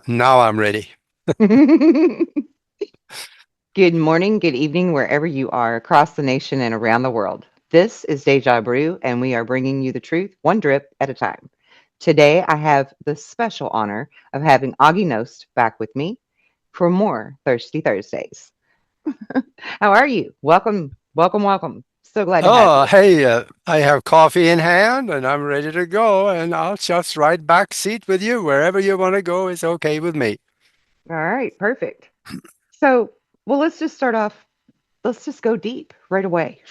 Now I'm ready. Good morning, good evening, wherever you are across the nation and around the world. This is Deja Brew, and we are bringing you the truth one drip at a time. Today, I have the special honor of having Augie Nost back with me for more Thirsty Thursdays. How are you? Welcome, welcome, welcome. So glad to have Oh, you. hey, I have coffee in hand and I'm ready to go, and I'll just ride back seat with you. Wherever you want to go is okay with me. All right, perfect. So, well, let's just start off. Let's just go deep right away.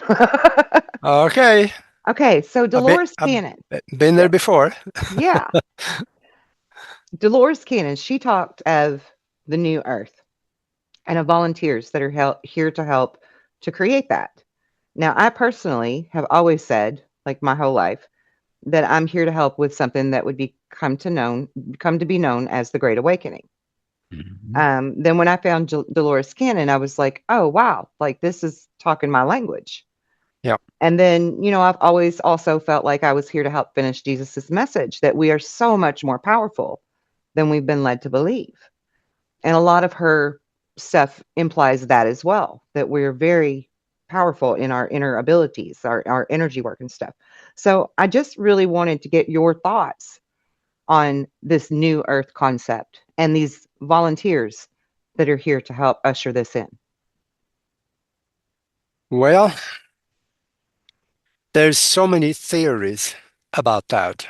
Okay, Okay, so Dolores I've Cannon. been there Yes. before. Yeah. Dolores Cannon, she talked of the new earth and of volunteers that are here to help to create that. Now, I personally have always said, like my whole life, that I'm here to help with something that would come to be known as the Great Awakening. Mhm. Then when I found Dolores Cannon, I was like, oh wow, like this is talking my language. Yeah. And then, I've always also felt like I was here to help finish Jesus's message that we are so much more powerful than we've been led to believe. And a lot of her stuff implies that as well, that we're very powerful in our inner abilities, our energy work and stuff. So I just really wanted to get your thoughts on this new earth concept and these volunteers that are here to help usher this in. Well, there's so many theories about that.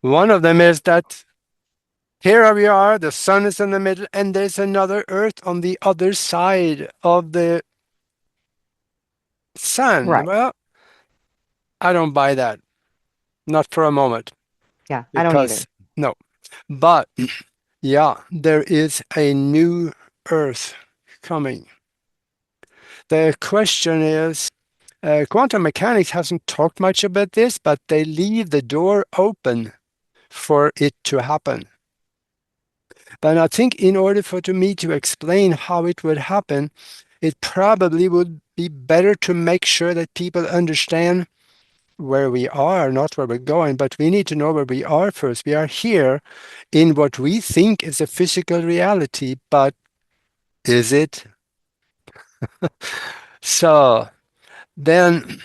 One of them is that here we are, the sun is in the middle, and there's another Earth on the other side of the sun. Right. Well, I don't buy that, not for a moment, Yeah, I don't either. because no. But yeah, there is a new Earth coming. The question is, quantum mechanics hasn't talked much about this, but they leave the door open for it to happen. But I think in order for to me to explain how it would happen, it probably would be better to make sure that people understand where we are, not where we're going, but we need to know where we are first. We are here in what we think is a physical reality, but is it? So then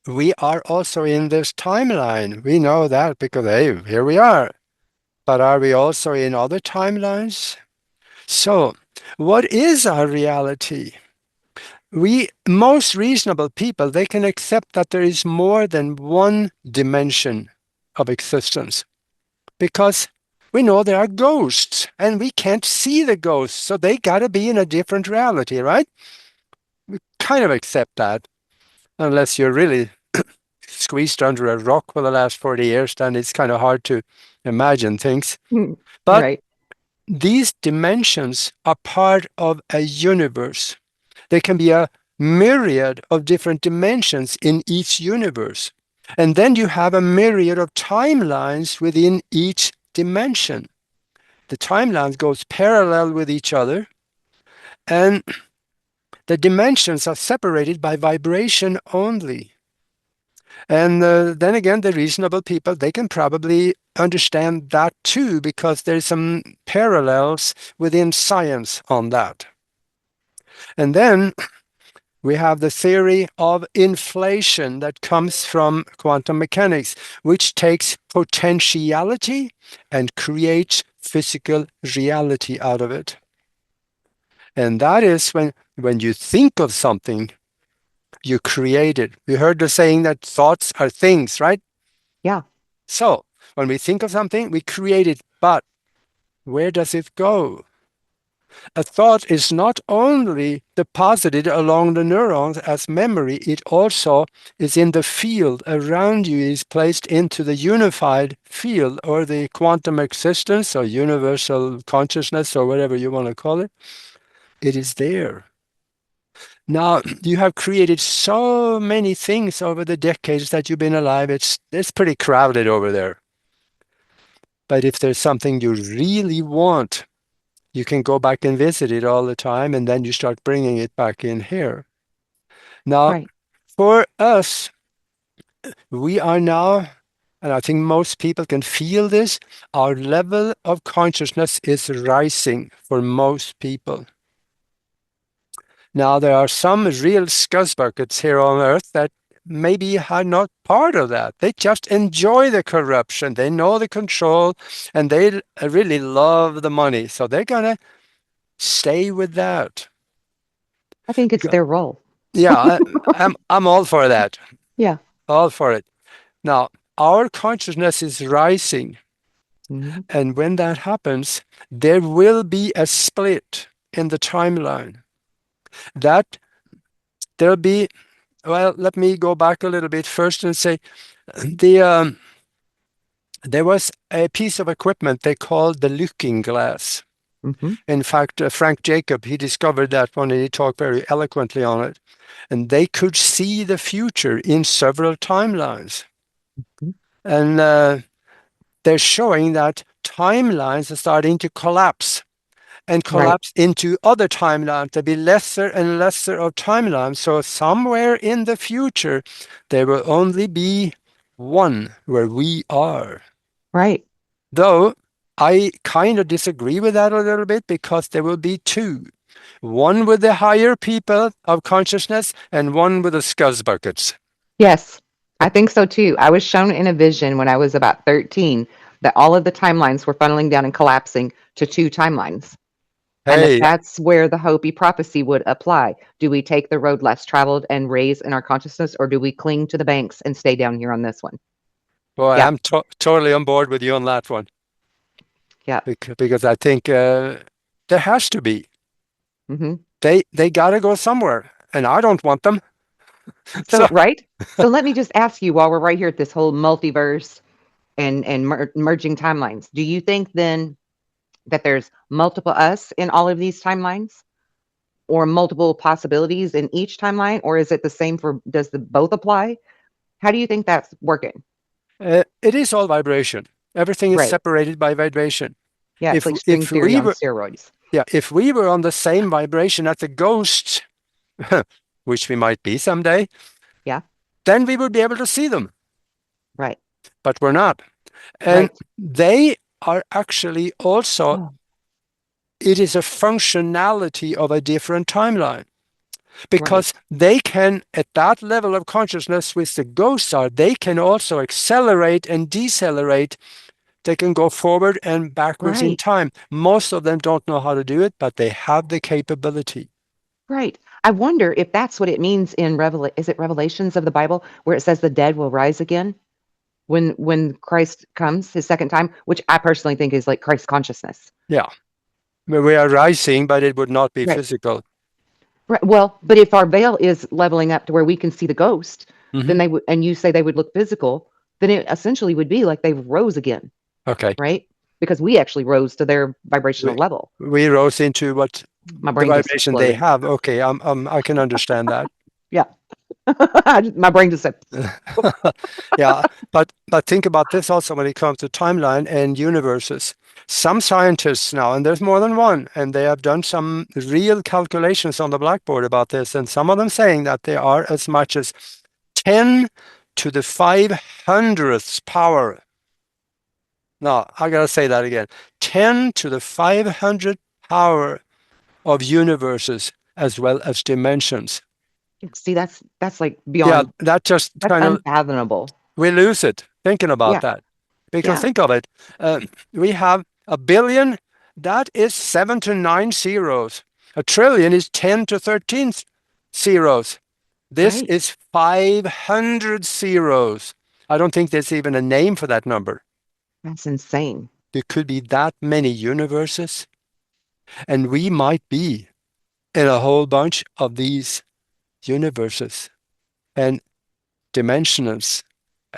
we are also in this timeline. We know that because, hey, here we are. But are we also in other timelines? So, what is our reality? Most reasonable people, they can accept that there is more than one dimension of existence because we know there are ghosts and we can't see the ghosts, so they got to be in a different reality, right? We kind of accept that, unless you're really squeezed under a rock for the last 40 years, then it's kind of hard to imagine things. But Right. these dimensions are part of a universe. There can be a myriad of different dimensions in each universe. And then you have a myriad of timelines within each dimension. The timelines goes parallel with each other, and the dimensions are separated by vibration only. And then again, the reasonable people, they can probably understand that too, because there's some parallels within science on that. And then we have the theory of inflation that comes from quantum mechanics, which takes potentiality and creates physical reality out of it. And that is when you think of something, you create it. We heard the saying that thoughts are things, right? Yeah. So when we think of something, we create it. But where does it go? A thought is not only deposited along the neurons as memory, it also is in the field around you, is placed into the unified field or the quantum existence or universal consciousness or whatever you want to call it. It is there. Now, you have created so many things over the decades that you've been alive. It's pretty crowded over there. But if there's something you really want, you can go back and visit it all the time, and then you start bringing it back in here. Now, Right. for us, we are now and I think most people can feel this, our level of consciousness is rising for most people. Now, there are some real scuzzbuckets here on Earth that maybe are not part of that. They just enjoy the corruption. They know the control, and they really love the money. So they're going to stay with that. I think it's their role. Yeah, I'm all for that. Yeah. All for it. Now, our consciousness is rising. Mhm. And when that happens, there will be a split in the timeline. That there'll be, well, let me go back a little bit first and say the there was a piece of equipment they called the looking glass. Mhm. In fact, Frank Jacob, he discovered that one and he talked very eloquently on it. And they could see the future in several timelines. Mhm. And they're showing that timelines are starting to collapse and Right. collapse into other timelines. There'll be lesser and lesser of timelines. So somewhere in the future, there will only be one where we are. Right. Though I kind of disagree with that a little bit because there will be two. One with the higher people of consciousness and one with the scuzzbuckets. Yes. I think so too. I was shown in a vision when I was about 13 that all of the timelines were funneling down and collapsing to two timelines. And Hey, that's where the Hopi prophecy would apply. Do we take the road less traveled and raise in our consciousness, or do we cling to the banks and stay down here on this one? boy, Yeah. I'm totally on board with you on that one Yeah. because I think there has to be. Hmm. They got to go somewhere, and I don't want them. So, So right. So let me just ask you while we're right here at this whole multiverse and merging timelines. Do you think then that there's multiple us in all of these timelines, or multiple possibilities in each timeline, or is it the same for? Does the both apply? How do you think that's working? it is all vibration. Everything is Right. separated by vibration. Yeah. It's If like string if theory we on were steroids. yeah, if we were on the same vibration as the ghosts, which we might be someday, Yeah. then we would be able to see them. Right. But we're not. And Right. they are actually also, Oh, it is a functionality of a different timeline right. because they can, at that level of consciousness, which the ghosts are, they can also accelerate and decelerate. They can go forward and backwards in Right. time. Most of them don't know how to do it, but they have the capability. Right. I wonder if that's what it means in is it Revelations of the Bible where it says the dead will rise again when Christ comes his second time, which I personally think is like Christ consciousness. Yeah, we are rising, but it would not be Right. physical. Right. Well, but if our veil is leveling up to where we can see the ghost, Hmm. then they would, and you say they would look physical, then it essentially would be like they rose again, Okay. right? Because we actually rose to their vibrational We, level. we rose into what My the brain just vibration they exploded. have. Okay, I can understand that. Yeah. My brain just said, Yeah, but think about this also when it comes to timeline and universes. Some scientists now, and there's more than one, and they have done some real calculations on the blackboard about this, and some of them saying that there are as much as 10 to the 500th power. Now, I gotta say that again. 10 to the 500 power of universes as well as dimensions. see, that's like Yeah, beyond, that just that's kind of unfathomable. we lose it thinking about Yeah. that. Because Yeah. think of it, we have a billion, that is 7 to 9 zeros. A trillion is 10 to 13 zeros. This Right. is 500 zeros. I don't think there's even a name for that number. That's insane. There could be that many universes, and we might be in a whole bunch of these universes and dimensions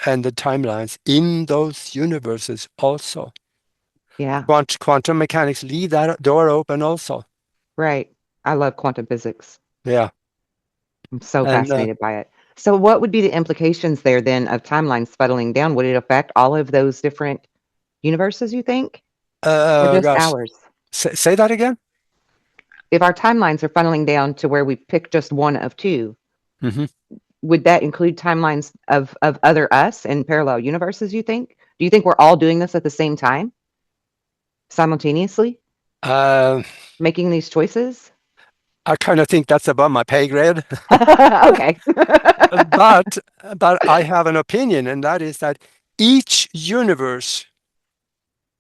and the timelines in those universes also. Yeah. Quantum mechanics leave that door open also. Right. I love quantum physics. Yeah. I'm so And fascinated by it. So what would be the implications there then of timelines settling down? Would it affect all of those different universes, you think? Or just gosh, ours? say that again. If our timelines are funneling down to where we pick just one of two, Hmm. would that include timelines of other us and parallel universes, you think? Do you think we're all doing this at the same time, simultaneously, Uh, making these choices? I kind of think that's above my pay grade. Okay. but but I have an opinion, and that is that each universe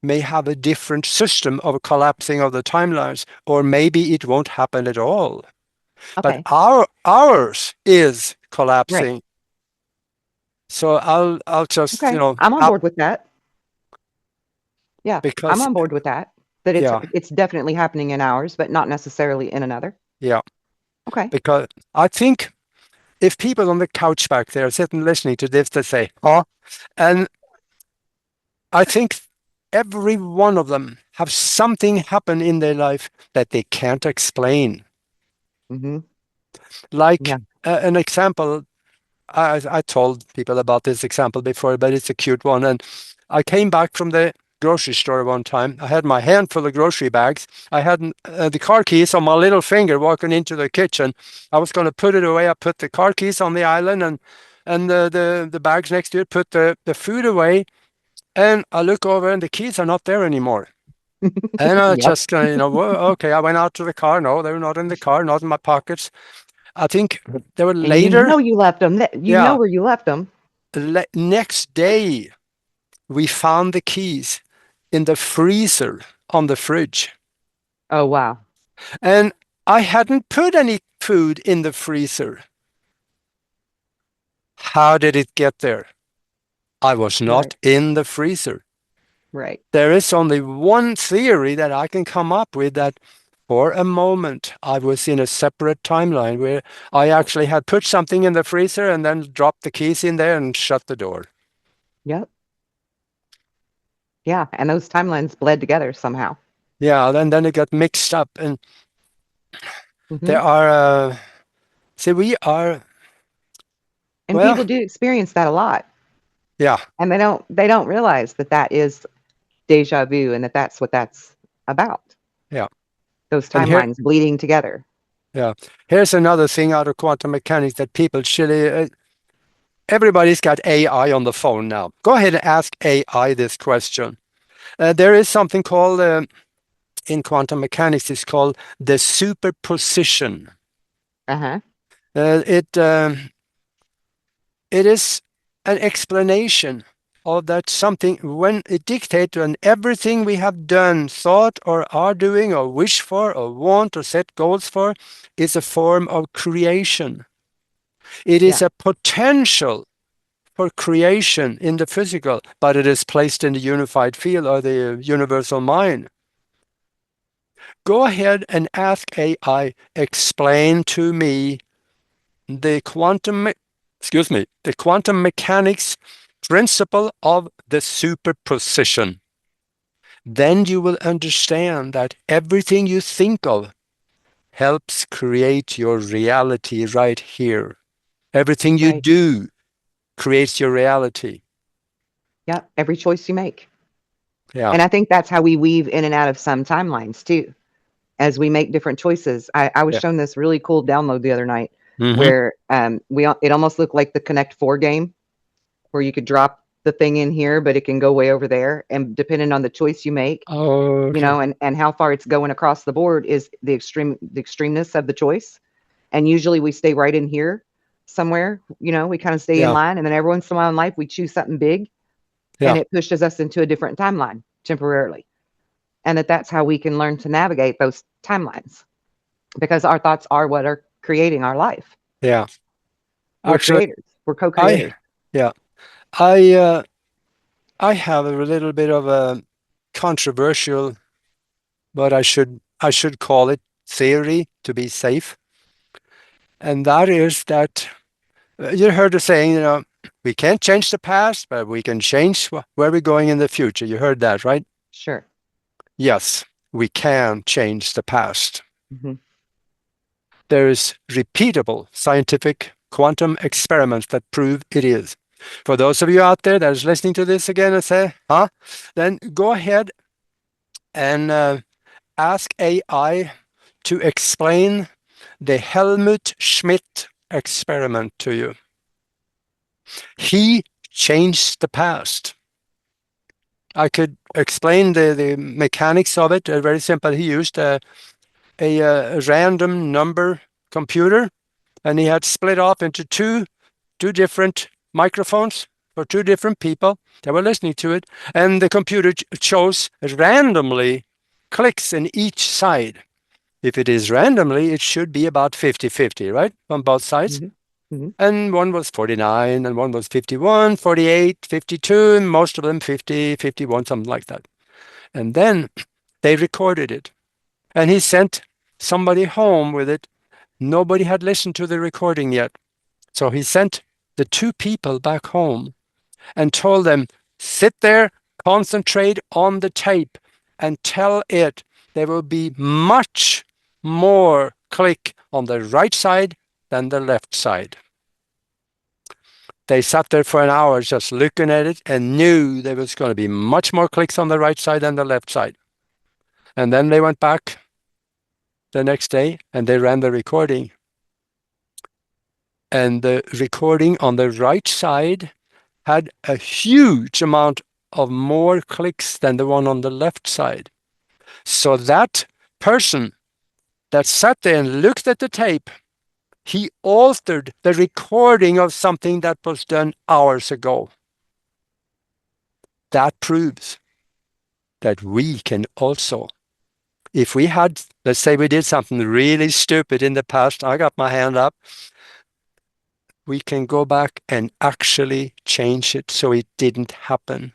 may have a different system of collapsing of the timelines, or maybe it won't happen at all. But Okay. ours is Right. collapsing. So I'll just, Okay. I'm on up board with that. Yeah, I'm because on board with that. That yeah, it's definitely happening in ours, but not necessarily in another. yeah. Okay. Because I think if people on the couch back there sitting listening to this, they say, "Huh?" And I think every one of them have something happen in their life that they can't explain. Mm-hmm. Like Yeah. an example, I told people about this example before, but it's a cute one. And I came back from the grocery store one time. I had my hand full of grocery bags. I had the car keys on my little finger walking into the kitchen. I was going to put it away. I put the car keys on the island and the bags next to it, put the food away. And I look over and the keys are not there anymore. And I Yep. just, well, okay, I went out to the car. No, they were not in the car, not in my pockets. I think they were And you later. know you left them. You know Yeah. where you left them. The next day, we found the keys in the freezer on the fridge. Oh wow. And I hadn't put any food in the freezer. How did it get there? I was Right. not in the freezer. Right. There is only one theory that I can come up with, that for a moment I was in a separate timeline where I actually had put something in the freezer and then dropped the keys in there and shut the door. Yep. Yeah. And those timelines bled together somehow. Yeah, then it got mixed up. And Hmm. there are, see, we are, And well, people do experience that a lot, yeah, and they don't realize that that is deja vu, and that that's what that's about. yeah. Those And here, timelines bleeding together. yeah, here's another thing out of quantum mechanics that people should, everybody's got AI on the phone now. Go ahead and ask AI this question. There is something called, in quantum mechanics, it's called the superposition. Uh huh. Uh, it um, it is an explanation of that something when it dictates on everything we have done, thought, or are doing, or wish for, or want, or set goals for, is a form of creation. It Yeah. is a potential for creation in the physical, but it is placed in the unified field or the universal mind. Go ahead and ask AI, explain to me the the quantum mechanics principle of the superposition. Then you will understand that everything you think of helps create your reality right here. Everything you Right. do creates your reality. Yeah. Every choice you make. Yeah, And I think that's how we weave in and out of some timelines too, as we make different choices. I was yeah. shown this really cool download the other night Mm-hmm. where it almost looked like the Connect Four game, where you could drop the thing in here, but it can go way over there. And depending on the choice you make, Okay. and how far it's going across the board is the extremeness of the choice. And usually we stay right in here somewhere, we kind of stay in Yeah, line. And then every once in a while in life, we choose something big yeah, and it pushes us into a different timeline temporarily. And that's how we can learn to navigate those timelines, because our thoughts are what are creating our life. yeah. We're Actually, creators. We're I, co-creators. yeah, I, uh, I have a little bit of a controversial, but I should call it theory to be safe. And that is that you heard the saying, we can't change the past, but we can change where we're going in the future. You heard that, right? Sure. Yes, we can change the past. Hmm. There is repeatable scientific quantum experiments that prove it is. For those of you out there that is listening to this again and say, huh? Then go ahead and ask AI to explain the Helmut Schmidt experiment to you. he changed the past. I could explain the mechanics of it. Very simple. He used a random number computer, and he had split off into two different microphones for two different people that were listening to it, and the computer chose randomly clicks in each side. If it is randomly, it should be about 50-50, right? On both sides. And one was 49, and one was 51, 48, 52, and most of them 50, 51, something like that. And then they recorded it. And he sent somebody home with it. Nobody had listened to the recording yet. So he sent the two people back home and told them, sit there, concentrate on the tape, and tell it there will be much more click on the right side than the left side. They sat there for an hour just looking at it and knew there was going to be much more clicks on the right side than the left side. And then they went back the next day and they ran the recording. And the recording on the right side had a huge amount of more clicks than the one on the left side. So that person that sat there and looked at the tape, he altered the recording of something that was done hours ago. That proves that we can also, if we had, let's say we did something really stupid in the past, I got my hand up, we can go back and actually change it so it didn't happen.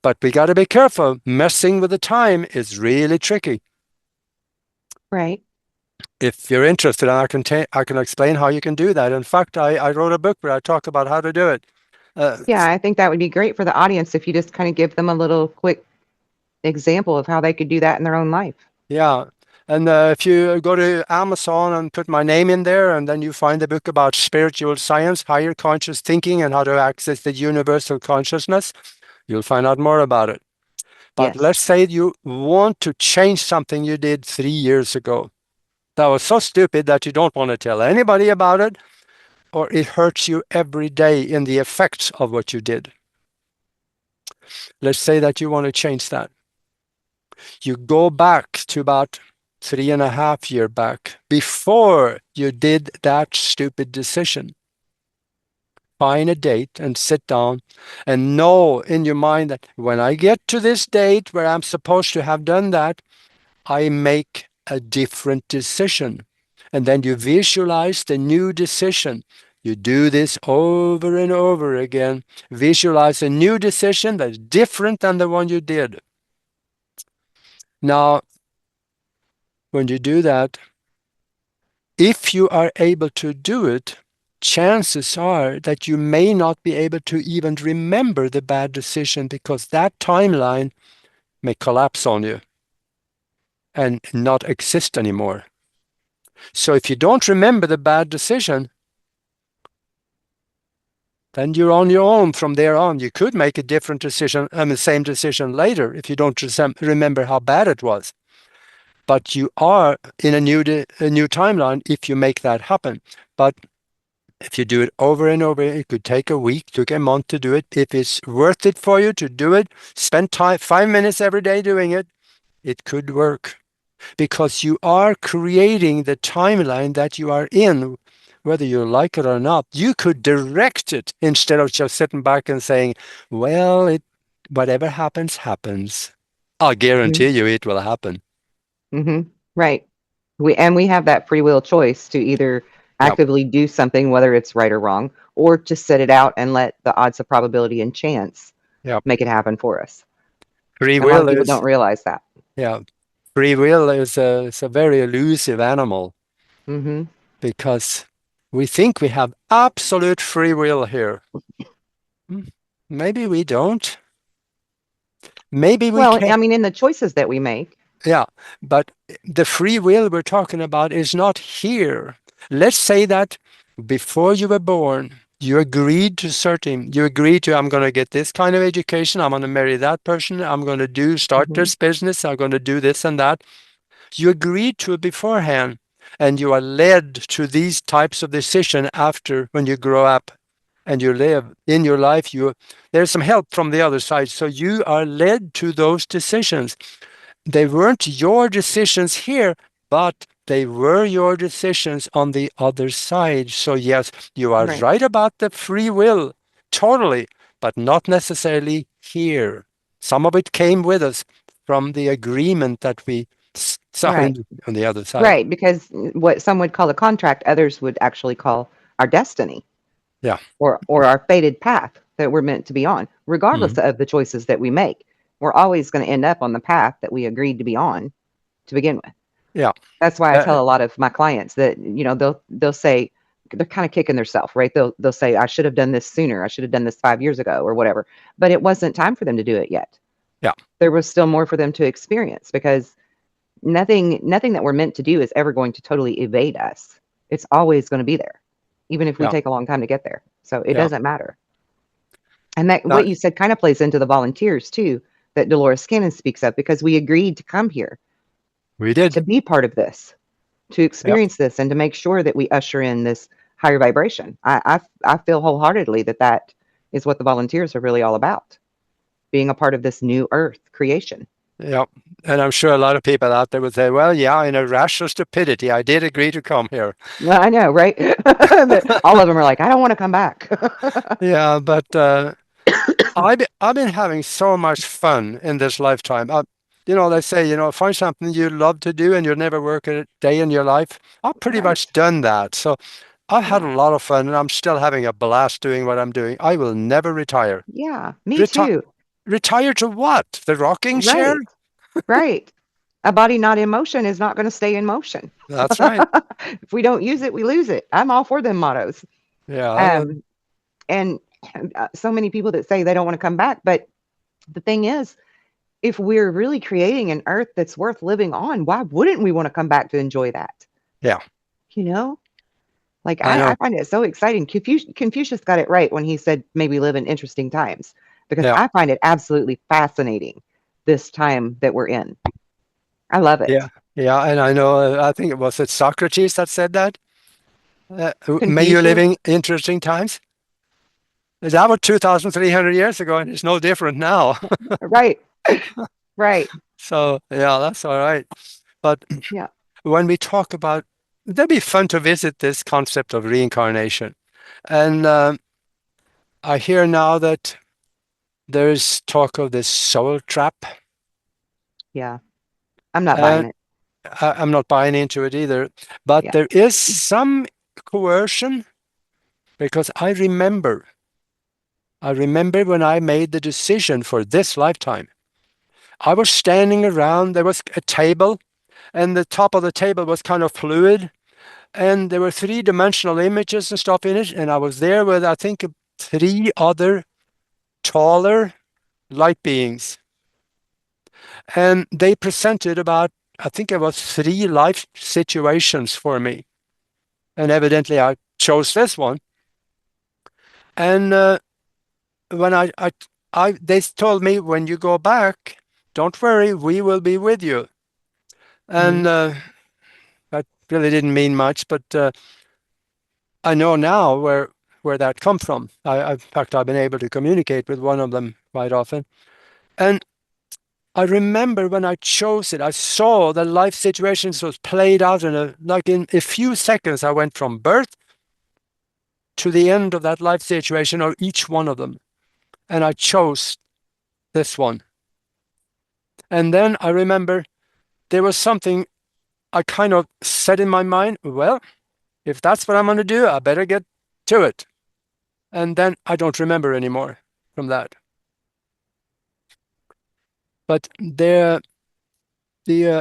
But we got to be careful. Messing with the time is really tricky. Right. If you're interested, I can explain how you can do that. In fact, I wrote a book where I talk about how to do it. Yeah, I think that would be great for the audience if you just kind of give them a little quick example of how they could do that in their own life. Yeah. And if you go to Amazon and put my name in there, and then you find the book about spiritual science, higher conscious thinking, and how to access the universal consciousness, you'll find out more about it. But Yes. let's say you want to change something you did 3 years ago. That was so stupid that you don't want to tell anybody about it, or it hurts you every day in the effects of what you did. Let's say that you want to change that. You go back to about 3.5 years back, before you did that stupid decision. Find a date and sit down and know in your mind that when I get to this date where I'm supposed to have done that, I make a different decision. And then you visualize the new decision. You do this over and over again. Visualize a new decision that's different than the one you did. Now, when you do that, if you are able to do it, chances are that you may not be able to even remember the bad decision, because that timeline may collapse on you and not exist anymore. So if you don't remember the bad decision, then you're on your own from there on. You could make a different decision and the same decision later if you don't remember how bad it was. But you are in a new timeline if you make that happen. But if you do it over and over, it could take a week, took a month to do it. If it's worth it for you to do it, spend 5 minutes every day doing it, it could work. Because you are creating the timeline that you are in, whether you like it or not. You could direct it instead of just sitting back and saying, well, whatever happens, happens. I'll guarantee you it will happen. Right. We have that free will choice to either actively do something, whether it's right or wrong, or to sit it out and let the odds of probability and chance make it happen for us. Free And a lot of will people is, don't realize that. yeah, free will is a very elusive animal, because we think we have absolute free will here. Maybe we don't. Maybe we Well, can't. I mean, in the choices that we make. Yeah, but the free will we're talking about is not here. Let's say that before you were born, you agreed to, I'm going to get this kind of education, I'm going to marry that person, I'm going to start this business, I'm going to do this and that. You agreed to it beforehand, and you are led to these types of decisions after when you grow up and you live in your life, there's some help from the other side. So you are led to those decisions. They weren't your decisions here, but they were your decisions on the other side. So yes, you are Right. right about the free will, totally, but not necessarily here. Some of it came with us from the agreement that we Right. signed on the other side. Right. Because what some would call a contract, others would actually call our destiny Yeah. or our fated path that we're meant to be on, regardless Mhm. of the choices that we make. We're always going to end up on the path that we agreed to be on to begin with. Yeah. That's why I Uh, tell a lot of my clients that, they'll say they're kind of kicking themselves, right? They'll say, I should have done this sooner. I should have done this 5 years ago or whatever. But it wasn't time for them to do it yet. yeah. There was still more for them to experience because nothing that we're meant to do is ever going to totally evade us. It's always going to be there, even if we Yeah. take a long time to get there. So it Yeah. doesn't matter. And that what That you said kind of plays into the volunteers too, that Dolores Cannon speaks of, because we agreed to come here we did. to be part of this, to Yeah. experience this, and to make sure that we usher in this higher vibration. I feel wholeheartedly that that is what the volunteers are really all about, being a part of this new earth creation. Yeah. And I'm sure a lot of people out there would say, well, yeah, in a rash of stupidity, I did agree to come here. I know, right? All of them are like, I don't want to come back. Yeah, but I've been having so much fun in this lifetime. They say, find something you love to do and you'll never work a day in your life. I've pretty Right. much done that. So I've had Yeah. a lot of fun and I'm still having a blast doing what I'm doing. I will never retire. Yeah. Me Reti too. Retire to what? The rocking chair? Right. Right. A body not in motion is not going to stay in motion. That's right. If we don't use it, we lose it. I'm all for them mottos. Yeah. Um, and so many people that say they don't want to come back. But the thing is, if we're really creating an earth that's worth living on, why wouldn't we want to come back to enjoy that? Yeah. You know, like I I know. find it so exciting. Confucius got it right when he said maybe live in interesting times, because Yeah. I find it absolutely fascinating this time that we're in. I love Yeah. it. Yeah. And I know, I think it Socrates that said that. May you live Confucius, in interesting times. That was 2,300 years ago, and it's no different now. right, right, So, yeah, that's all right. But yeah, when we talk about, that'd be fun to visit this concept of reincarnation. And I hear now that there's talk of this soul trap, yeah. I'm not buying and it. I'm not buying into it either. But Yeah. there is some coercion because I remember when I made the decision for this lifetime. I was standing around, there was a table, and the top of the table was kind of fluid, and there were three-dimensional images and stuff in it, and I was there with, I think, three other taller light beings. And they presented about, I think it was three life situations for me. And evidently I chose this one. And when they told me, when you go back, don't worry, we will be with you. Hmm. And that really didn't mean much, but I know now where that come from. In fact, I've been able to communicate with one of them quite often. And I remember when I chose it, I saw the life situations was played out in a few seconds. I went from birth to the end of that life situation, or each one of them, and I chose this one. And then I remember there was something I kind of said in my mind, well, if that's what I'm going to do, I better get to it. And then I don't remember anymore from that. But the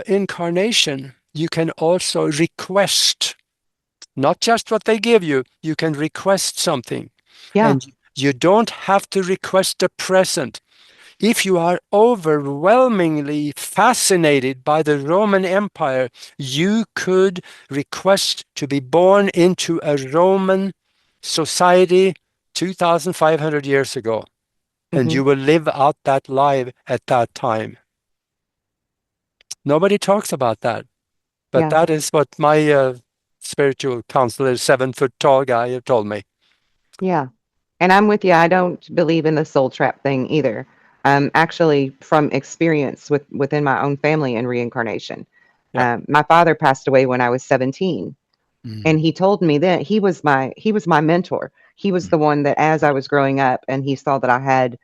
incarnation, you can also request, not just what they give you, you can request something. Yeah. And you don't have to request a present. If you are overwhelmingly fascinated by the Roman Empire, you could request to be born into a Roman society 2,500 years ago, and Hmm. you will live out that life at that time. Nobody talks about that, but Yeah. that is what my spiritual counselor, 7 foot tall guy, told me. Yeah. And I'm with you. I don't believe in the soul trap thing either. Actually, from experience within my own family and reincarnation. Yeah. My father passed away when I was 17, and Mm. he told me that he was my mentor. He was the one that, as I was growing up, and he saw that I had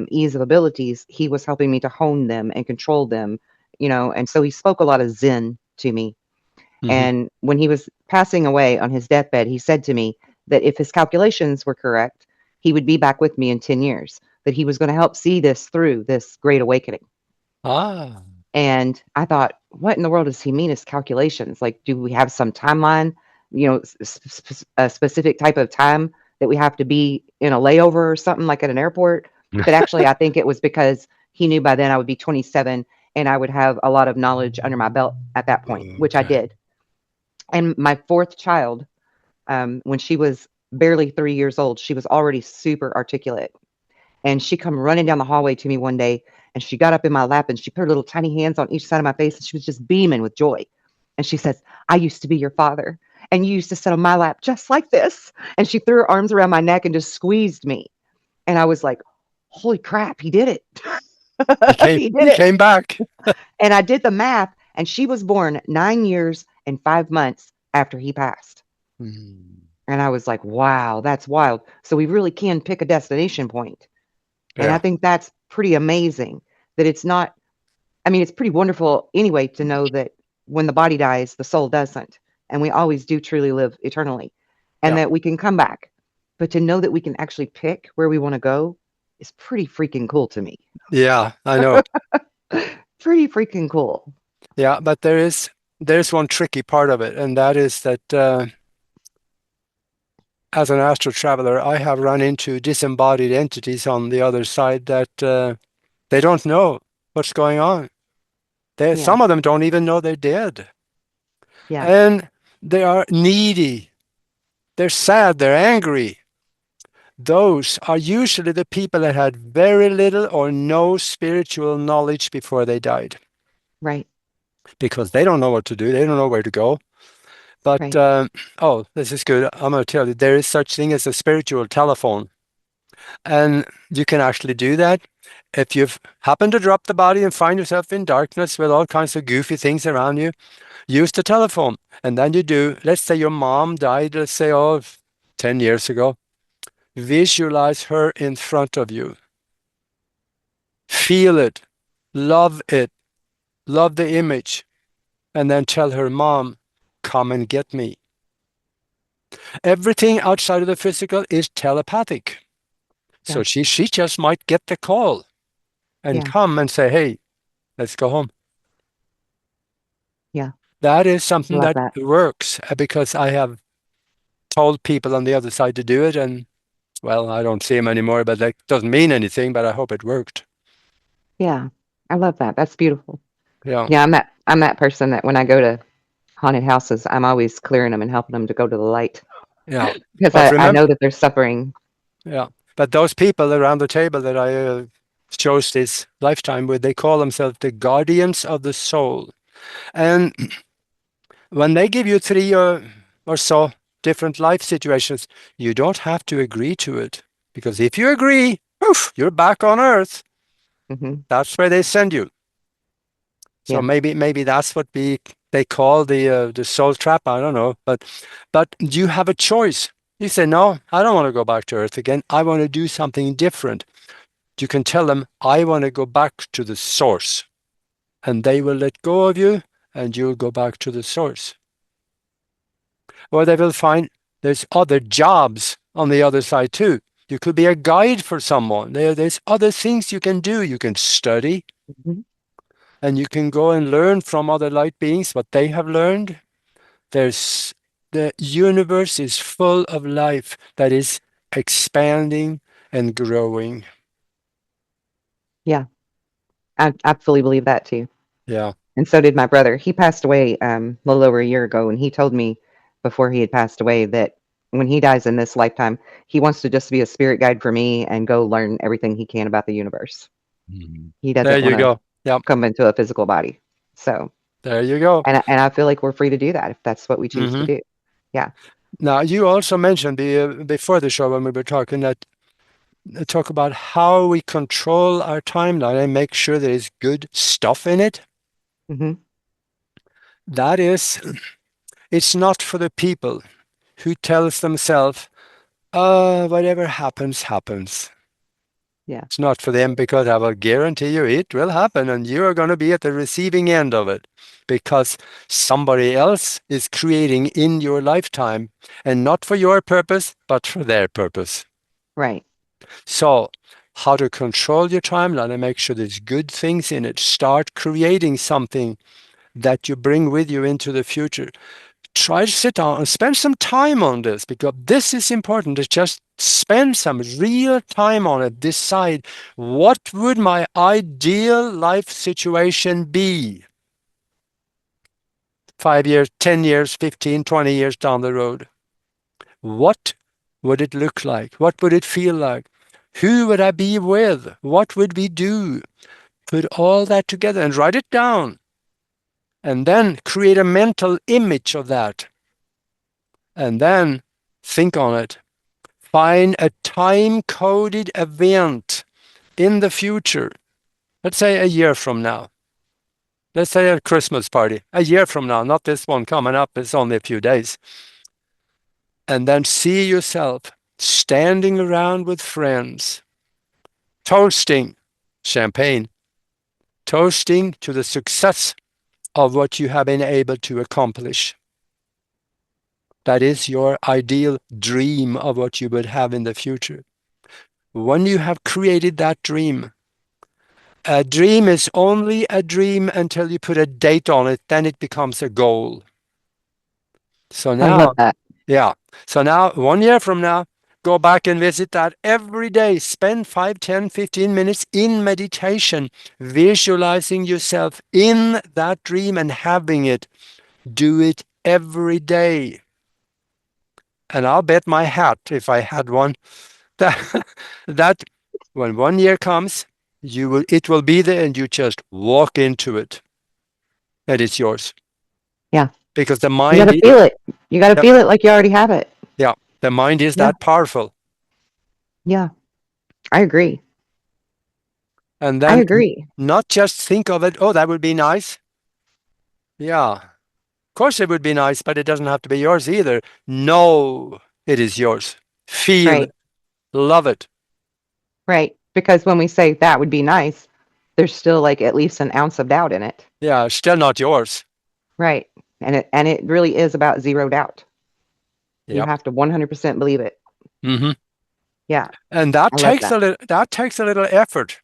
ease of abilities, he was helping me to hone them and control them. And so he spoke a lot of Zen to me. Mm-hmm. And when he was passing away on his deathbed, he said to me that if his calculations were correct, he would be back with me in 10 years, that he was going to help see this through this great awakening. Ah. And I thought, what in the world does he mean his calculations? Like, do we have some timeline, a specific type of time that we have to be in a layover or something like at an airport? But actually, I think it was because he knew by then I would be 27 and I would have a lot of knowledge under my belt at that point, which I Okay. did. And my fourth child, when she was barely 3 years old, she was already super articulate. And she come running down the hallway to me one day, and she got up in my lap and she put her little tiny hands on each side of my face, and she was just beaming with joy. And she says, I used to be your father, and you used to sit on my lap just like this. And she threw her arms around my neck and just squeezed me. And I was like, holy crap, he did it. He came. He did He it. came back. And I did the math, and she was born 9 years and 5 months after he passed. Mm. And I was like, wow, that's wild. So we really can pick a destination point. And I Yeah. think that's pretty amazing that it's not, I mean, it's pretty wonderful anyway to know that when the body dies, the soul doesn't. And we always do truly live eternally and Yeah. that we can come back. But to know that we can actually pick where we want to go is pretty freaking cool to me. Yeah. I know. Pretty freaking cool. Yeah. But there's one tricky part of it, and that is that as an astral traveler, I have run into disembodied entities on the other side that they don't know what's going on. Yeah. Some of them don't even know they're dead. Yeah. And they are needy. They're sad. They're angry. Those are usually the people that had very little or no spiritual knowledge before they died Right. because they don't know what to do. They don't know where to go. But, Right. oh, this is good. I'm going to tell you, there is such thing as a spiritual telephone. And you can actually do that. If you've happened to drop the body and find yourself in darkness with all kinds of goofy things around you, use the telephone. And then you do, let's say your mom died, let's say, 10 years ago. Visualize her in front of you. Feel it, love the image, and then tell her, Mom, come and get me. Everything outside of the physical is telepathic. Yeah. So she just might get the call and Yeah. come and say, hey, let's go home. Yeah. That is I something love that that. works because I have told people on the other side to do it. And well, I don't see them anymore, but that doesn't mean anything, but I hope it worked. Yeah. I love that. That's beautiful. Yeah. Yeah. I'm that person that when I go to haunted houses, I'm always clearing them and helping them to go to the light Yeah. because But I remember, know that they're suffering. yeah. But those people around the table that I chose this lifetime with, they call themselves the guardians of the soul. And when they give you three or so different life situations, you don't have to agree to it. Because if you agree, poof, you're back on Earth. Hmm. That's where they send you. So Yeah. maybe that's what they call the soul trap. I don't know, but you have a choice. You say, no, I don't want to go back to Earth again. I want to do something different. You can tell them, I want to go back to the source, and they will let go of you, and you'll go back to the source. Or they will find there's other jobs on the other side too. You could be a guide for someone. There's other things you can do. You can study, Hmm. and you can go and learn from other light beings what they have learned. There's the universe is full of life that is expanding and growing. Yeah. I fully believe that too. Yeah. And so did my brother. He passed away a little over a year ago, and he told me before he had passed away that when he dies in this lifetime, he wants to just be a spirit guide for me and go learn everything he can about the universe. Mhm. He There doesn't want you to go. Yep. come into a physical body. So, There you go. and I feel like we're free to do that if that's what we choose to Hmm. do. Yeah. Now, you also mentioned before the show when we were talking that talk about how we control our timeline and make sure there is good stuff in it. Hmm. That is, it's not for the people who tells themselves, whatever happens, happens. Yeah. It's not for them because I will guarantee you it will happen and you are going to be at the receiving end of it because somebody else is creating in your lifetime and not for your purpose, but for their purpose. Right. So, how to control your timeline and make sure there's good things in it. Start creating something that you bring with you into the future. Try to sit down and spend some time on this because this is important to just spend some real time on it. Decide what would my ideal life situation be 5 years, 10 years, 15, 20 years down the road. What would it look like? What would it feel like? Who would I be with? What would we do? Put all that together and write it down. And then create a mental image of that. And then think on it. Find a time-coded event in the future. Let's say a year from now. Let's say a Christmas party. A year from now, not this one coming up. It's only a few days. And then see yourself standing around with friends, toasting champagne, toasting to the success of what you have been able to accomplish. That is your ideal dream of what you would have in the future. When you have created that dream, a dream is only a dream until you put a date on it, then it becomes a goal. So I love now, that. yeah. So now, 1 year from now, go back and visit that every day. Spend 5, 10, 15 minutes in meditation, visualizing yourself in that dream and having it. Do it every day. And I'll bet my hat, if I had one, that, that when 1 year comes, it will be there and you just walk into it. And it's yours. Yeah. Because the You got mind, to feel it. You got to feel it like you already have it. yeah, the mind is Yeah. that powerful. Yeah. I agree. And I then agree. not just think of it, oh, that would be nice. Yeah, of course it would be nice, but it doesn't have to be yours either. No, it is yours. Feel Right. it, love it. Right. Because when we say that would be nice, there's still like at least an ounce of doubt in it. Yeah, still not yours. Right. And it really is about zero doubt. You Yep. have to 100% believe it. Hmm. Yeah. And I love that. that takes a little effort Yeah.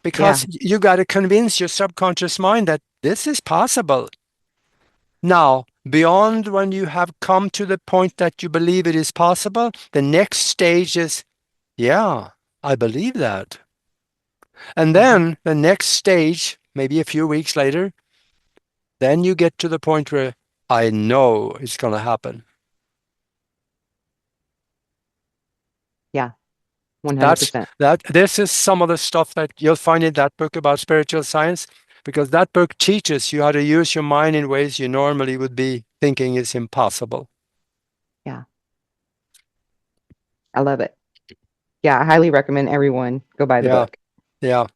because you got to convince your subconscious mind that this is possible. Now, beyond when you have come to the point that you believe it is possible, the next stage is, yeah, I believe that. And Mhm. then the next stage, maybe a few weeks later, then you get to the point where I know it's going to happen. Yeah. That's 100%. that. This is some of the stuff that you'll find in that book about spiritual science, because that book teaches you how to use your mind in ways you normally would be thinking is impossible. Yeah. I love it. Yeah. I highly recommend everyone go buy the Yeah, book. yeah.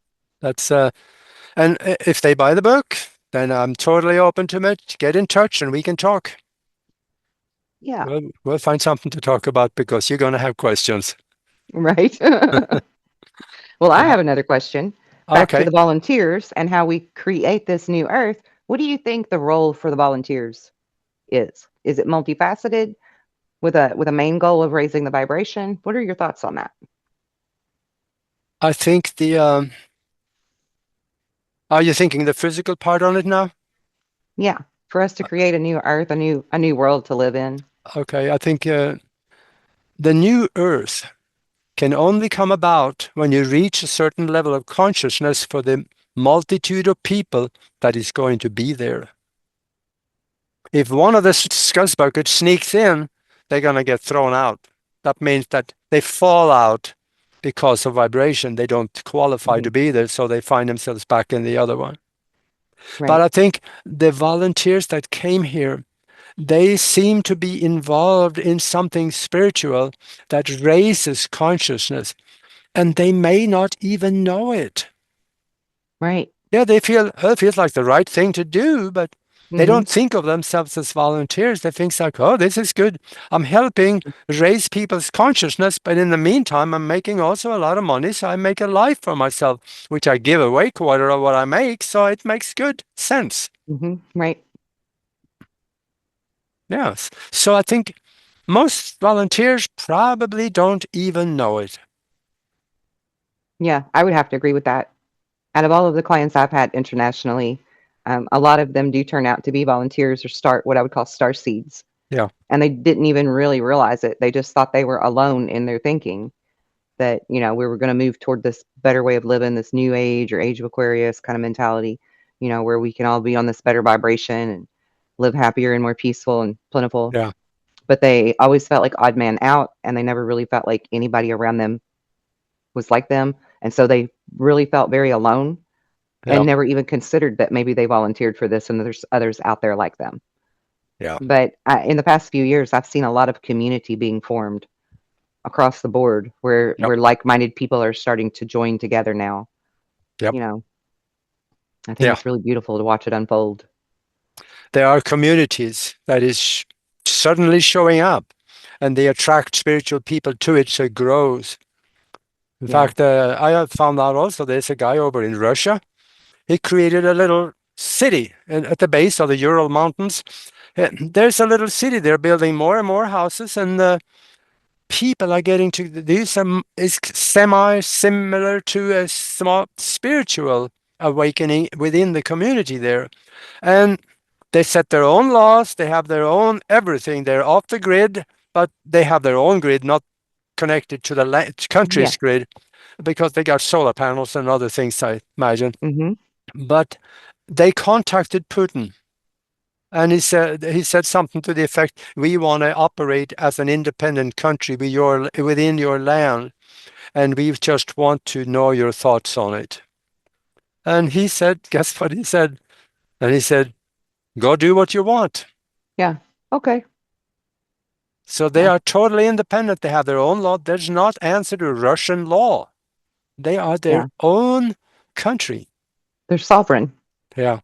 That's and if they buy the book, then I'm totally open to it. Get in touch and we can talk. Yeah. We'll find something to talk about because you're going to have questions. Right. Well, I Yeah. have another question. Back to Okay. the volunteers and how we create this new earth. What do you think the role for the volunteers is? Is it multifaceted with a main goal of raising the vibration? What are your thoughts on that? I think are you thinking the physical part on it now? Yeah, for us to create a new earth, a new world to live in. Okay. I think the new earth can only come about when you reach a certain level of consciousness for the multitude of people that is going to be there. If one of the scuzz buckets sneaks in, they're going to get thrown out. That means that they fall out because of vibration. They don't qualify Hmm. to be there, so they find themselves back in the other one. But Right. I think the volunteers that came here, they seem to be involved in something spiritual that raises consciousness, and they may not even know it. Right. Yeah, they feel it feels like the right thing to do, but they Mm-hmm. don't think of themselves as volunteers. They think like, oh, this is good. I'm helping raise people's consciousness, but in the meantime, I'm making also a lot of money, so I make a life for myself, which I give away quarter of what I make, so it makes good sense. Mm-hmm. Right. Yes. So I think most volunteers probably don't even know it. Yeah, I would have to agree with that. Out of all of the clients I've had internationally, a lot of them do turn out to be volunteers or start what I would call star seeds. Yeah. And they didn't even really realize it. They just thought they were alone in their thinking that, we were going to move toward this better way of living, this new age or age of Aquarius kind of mentality, where we can all be on this better vibration and live happier and more peaceful and plentiful. Yeah. But they always felt like odd man out, and they never really felt like anybody around them was like them. And so they really felt very alone Yeah. and never even considered that maybe they volunteered for this and there's others out there like them. Yeah. But in the past few years, I've seen a lot of community being formed across the board where Yep. like-minded people are starting to join together now. Yep. You know, I think Yeah. it's really beautiful to watch it unfold. There are communities that is suddenly showing up, and they attract spiritual people to it, so it grows. In Yeah. fact, I have found out also there's a guy over in Russia. He created a little city at the base of the Ural Mountains. There's a little city. They're building more and more houses, and people are getting to these. Is semi similar to a small spiritual awakening within the community there, and they set their own laws. They have their own everything. They're off the grid, but they have their own grid, not connected to the Yeah. country's grid, because they got solar panels and other things, I imagine. Mm-hmm. But they contacted Putin, and he said something to the effect, "We want to operate as an independent country within your land, and we just want to know your thoughts on it." And he said, guess what he said? And he said, "Go do what you want." Yeah. Okay. So they Yeah. are totally independent. They have their own law. There's not answer to Russian law. They are their Yeah. own country. They're sovereign. Yeah,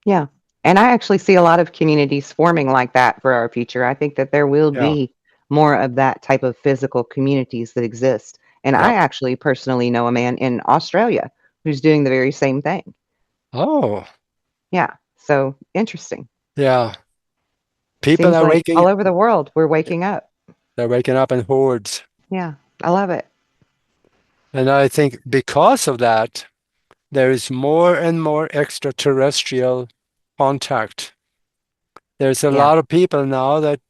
Yeah. And I actually see a lot of communities forming like that for our future. I think that there will yeah, be more of that type of physical communities that exist. And yeah. I actually personally know a man in Australia who's doing the very same thing. Oh, Yeah. So interesting. yeah. People Seems are like waking. all over the world we're waking up. They're waking up in hordes, Yeah. I love it. and I think because of that, there is more and more extraterrestrial contact. There's a Yeah. lot of people now that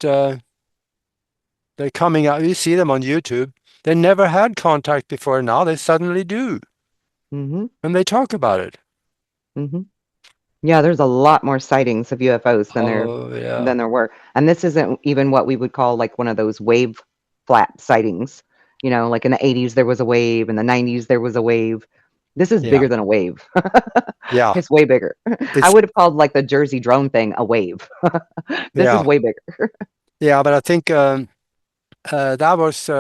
they're coming out. You see them on YouTube. They never had contact before. Now they suddenly do, Mm-hmm. and they talk about it. Mm-hmm. Yeah, there's a lot more sightings of UFOs Oh, yeah, than there were. And this isn't even what we would call like one of those wave flat sightings. Like in the 80s there was a wave, in the 90s there was a wave. This is yeah, bigger than a wave. yeah. It's way bigger. I It's would have called like the Jersey drone thing a wave. This is yeah, way bigger. yeah. But I think that was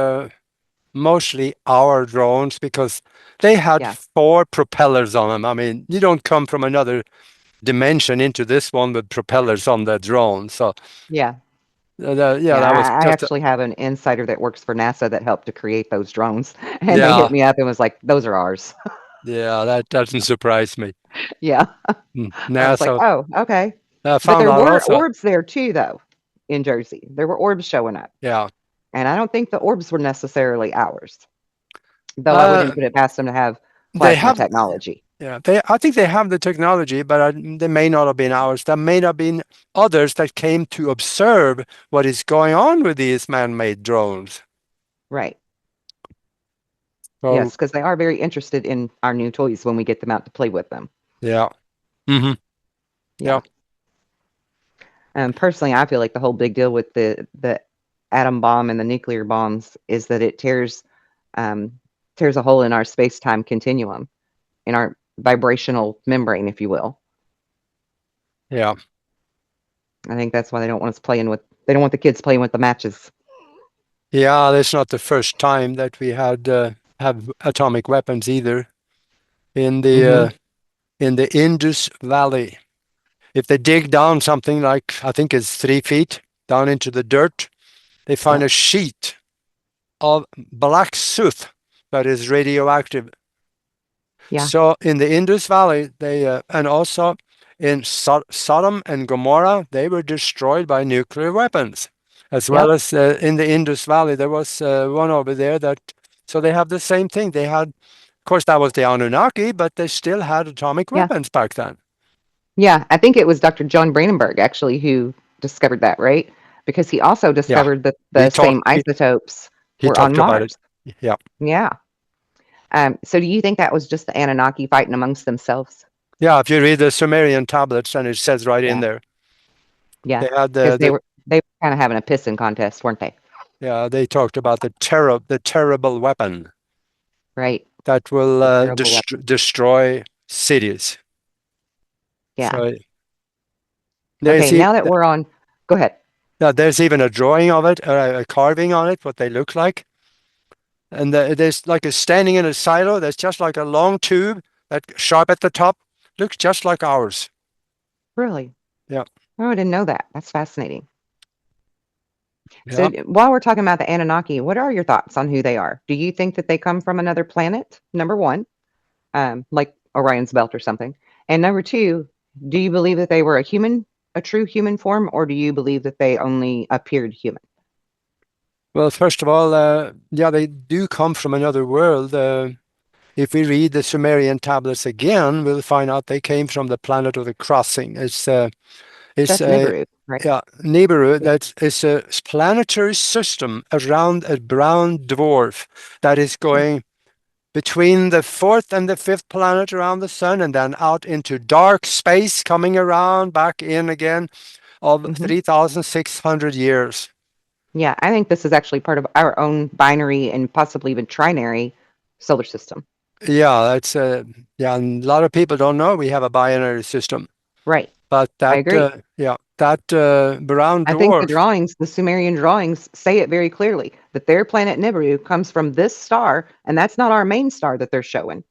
mostly our drones because they had Yeah. four propellers on them. I mean, you don't come from another dimension into this one with propellers on the drone. So Yeah. yeah, Yeah, that was I just actually have an insider that works for NASA that helped to create those drones, and they hit yeah, me up and was like, "Those are ours." yeah. That doesn't surprise me. Yeah. I was like, NASA "Oh, okay." But found there out were also. orbs there too, though, in Jersey. There were orbs showing up, Yeah. and I don't think the orbs were necessarily ours, though I Uh, wouldn't put it past them to have they plasma have. technology. Yeah, I think they have the technology, but they may not have been ours. There may have been others that came to observe what is going on with these man-made drones. Right. So Yes, because they are very interested in our new toys when we get them out to play with them. yeah, hmm Yeah. yeah, Personally, I feel like the whole big deal with the atom bomb and the nuclear bombs is that it um, tears a hole in our space-time continuum, in our vibrational membrane, if you will. yeah, I think that's why they don't want us playing with. They don't want the kids playing with the matches. Yeah, that's not the first time that we had have atomic weapons either. In the Mm-hmm. in the Indus Valley, if they dig down something like I think it's 3 feet down into the dirt, they find Yep. a sheet of black soot that is radioactive. Yeah. So in the Indus Valley, they and also in Sodom and Gomorrah, they were destroyed by nuclear weapons, as well Yep. as in the Indus Valley, there was one over there that. So they have the same thing. They had, of course, that was the Anunnaki, but they still had atomic Yeah. weapons back then. Yeah. I think it was Dr. John Brandenburg actually who discovered that, right? Because he also Yeah, discovered that he the talked. same isotopes He were on talked about it. Mars. Yeah. Yeah. So do you think that was just the Anunnaki fighting amongst themselves? Yeah, if you read the Sumerian tablets, and it says right in Yeah. there, Yeah. they had Because they were kind of having a pissing contest, weren't they? yeah, they talked about the terrible weapon Right. that will The terrible weapon. destroy cities. Yeah. So Okay. there's Now that we're on, go ahead. there's even a drawing of it, a carving on it, what they look like, and there's like a standing in a silo. There's just like a long tube that sharp at the top, looks just like ours. Really? Yeah, Oh, I didn't know that. That's fascinating. So yeah. while we're talking about the Anunnaki, what are your thoughts on who they are? Do you think that they come from another planet? Number one, like Orion's belt or something. And number two, do you believe that they were a true human form, or do you believe that they only appeared human? Well, first of all, yeah, they do come from another world. If we read the Sumerian tablets again, we'll find out they came from the planet of the crossing. It's That's a Nibiru, right? yeah, Nibiru. Yeah. It's a planetary system around a brown dwarf that is Yeah. going between the fourth and the fifth planet around the sun, and then out into dark space, coming around back in again of Hmm. 3,600 years. Yeah, I think this is actually part of our own binary and possibly even trinary solar system. Yeah, that's yeah, and a lot of people don't know we have a binary system. Right. But I that, agree. yeah, that brown I think dwarf, the Sumerian drawings say it very clearly that their planet Nibiru comes from this star, and that's not our main star that they're showing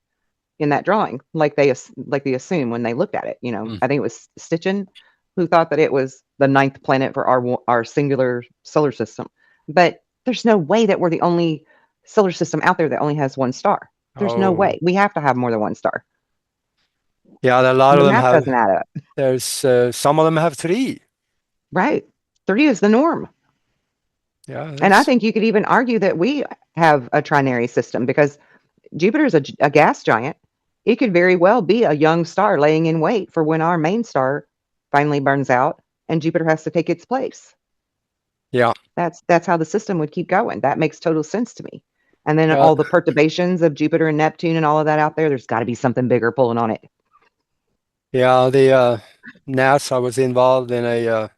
in that drawing, like they assume when they looked at it. mm, I think it was Stitchin who thought that it was the ninth planet for our singular solar system. But there's no way that we're the only solar system out there that only has one star. There's no oh, way. We have to have more than one star. yeah, a lot The of them math have, doesn't add up. there's some of them have three. Right. Three is the norm. Yeah, And I that's, think you could even argue that we have a trinary system because Jupiter is a gas giant. It could very well be a young star laying in wait for when our main star finally burns out and Jupiter has to take its place. yeah, That's how the system would keep going. That makes total sense to me. And then yeah, all the perturbations of Jupiter and Neptune and all of that out there, there's got to be something bigger pulling on it. yeah, the NASA was involved in a,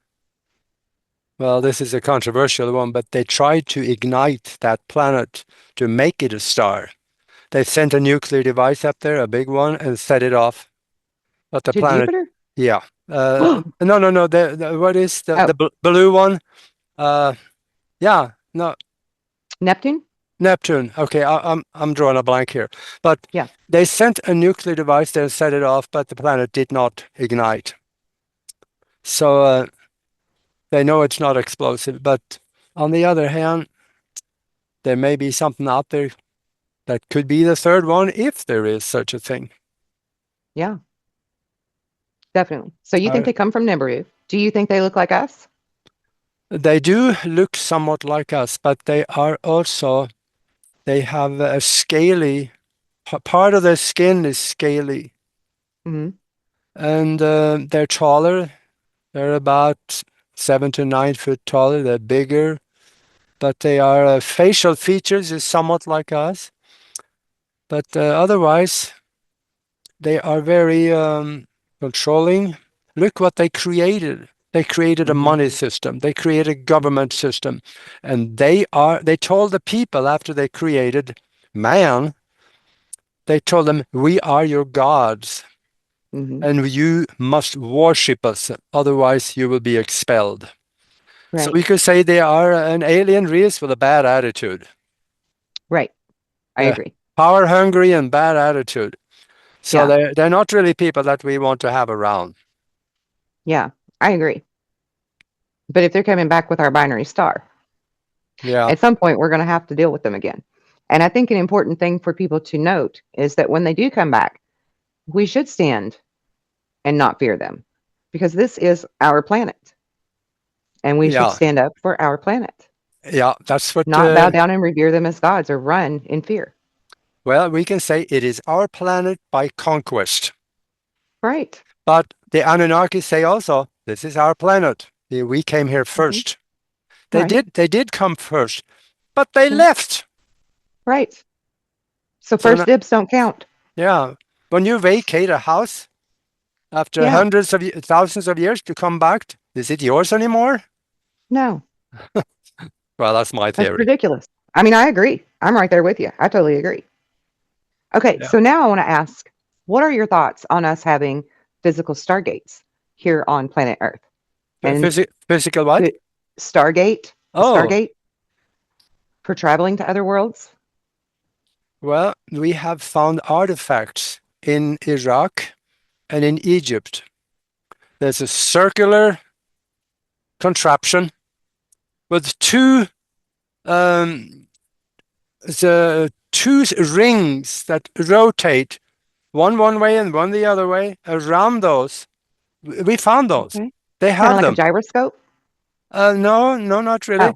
well, this is a controversial one, but they tried to ignite that planet to make it a star. They sent a nuclear device up there, a big one, and set it off. But the To planet, Jupiter? yeah. Oh, No, no, no. What is the blue one? Uh, yeah, no, Neptune? Neptune. Okay, I'm drawing a blank here. But Yeah. they sent a nuclear device there and set it off, but the planet did not ignite. So they know it's not explosive. But on the other hand, there may be something out there that could be the third one if there is such a thing. Yeah, definitely. So you think Uh, they come from Nibiru? Do you think they look like us? they do look somewhat like us, but they are also, they have a scaly, part of their skin is scaly, Hmm. and they're taller. They're about 7 to 9 foot taller. They're bigger, but they are facial features is somewhat like us. But otherwise, they are very controlling. Look what they created. They created a Hmm. money system. They created a government system. And they told the people after they created man, they told them, we are your gods. Hmm. and you must worship us, otherwise you will be expelled. So Right. we could say they are an alien race with a bad attitude. Right. I Yeah. agree. Power hungry and bad attitude. So Yeah. they're not really people that we want to have around. Yeah. I agree. But if they're coming back with our binary star, Yeah. at some point we're going to have to deal with them again. And I think an important thing for people to note is that when they do come back, we should stand and not fear them, because this is our planet and we should Yeah. stand up for our planet, Yeah. That's what, not bow down and revere them as gods or run in fear. well, we can say it is our planet by conquest. Right. But the Anunnaki say also, this is our planet. We came here Hmm. first. Right. They did come first, but they Yeah. left. Right. So So first dibs don't count. yeah, when you vacate a house after Yeah. hundreds of thousands of years to come back, is it yours anymore? No, Well, that's my that's theory. ridiculous. I mean, I agree. I'm right there with you. I totally agree. Okay, Yeah. so now I want to ask, what are your thoughts on us having physical stargates here on planet Earth? And Physical what? could Stargate, a Oh, Stargate for traveling to other worlds? well, we have found artifacts in Iraq and in Egypt. There's a circular contraption with um, two rings that rotate one way and one the other way. Around those, we found those. Okay. They Kind of have like a them. gyroscope? No, no, not really. Oh,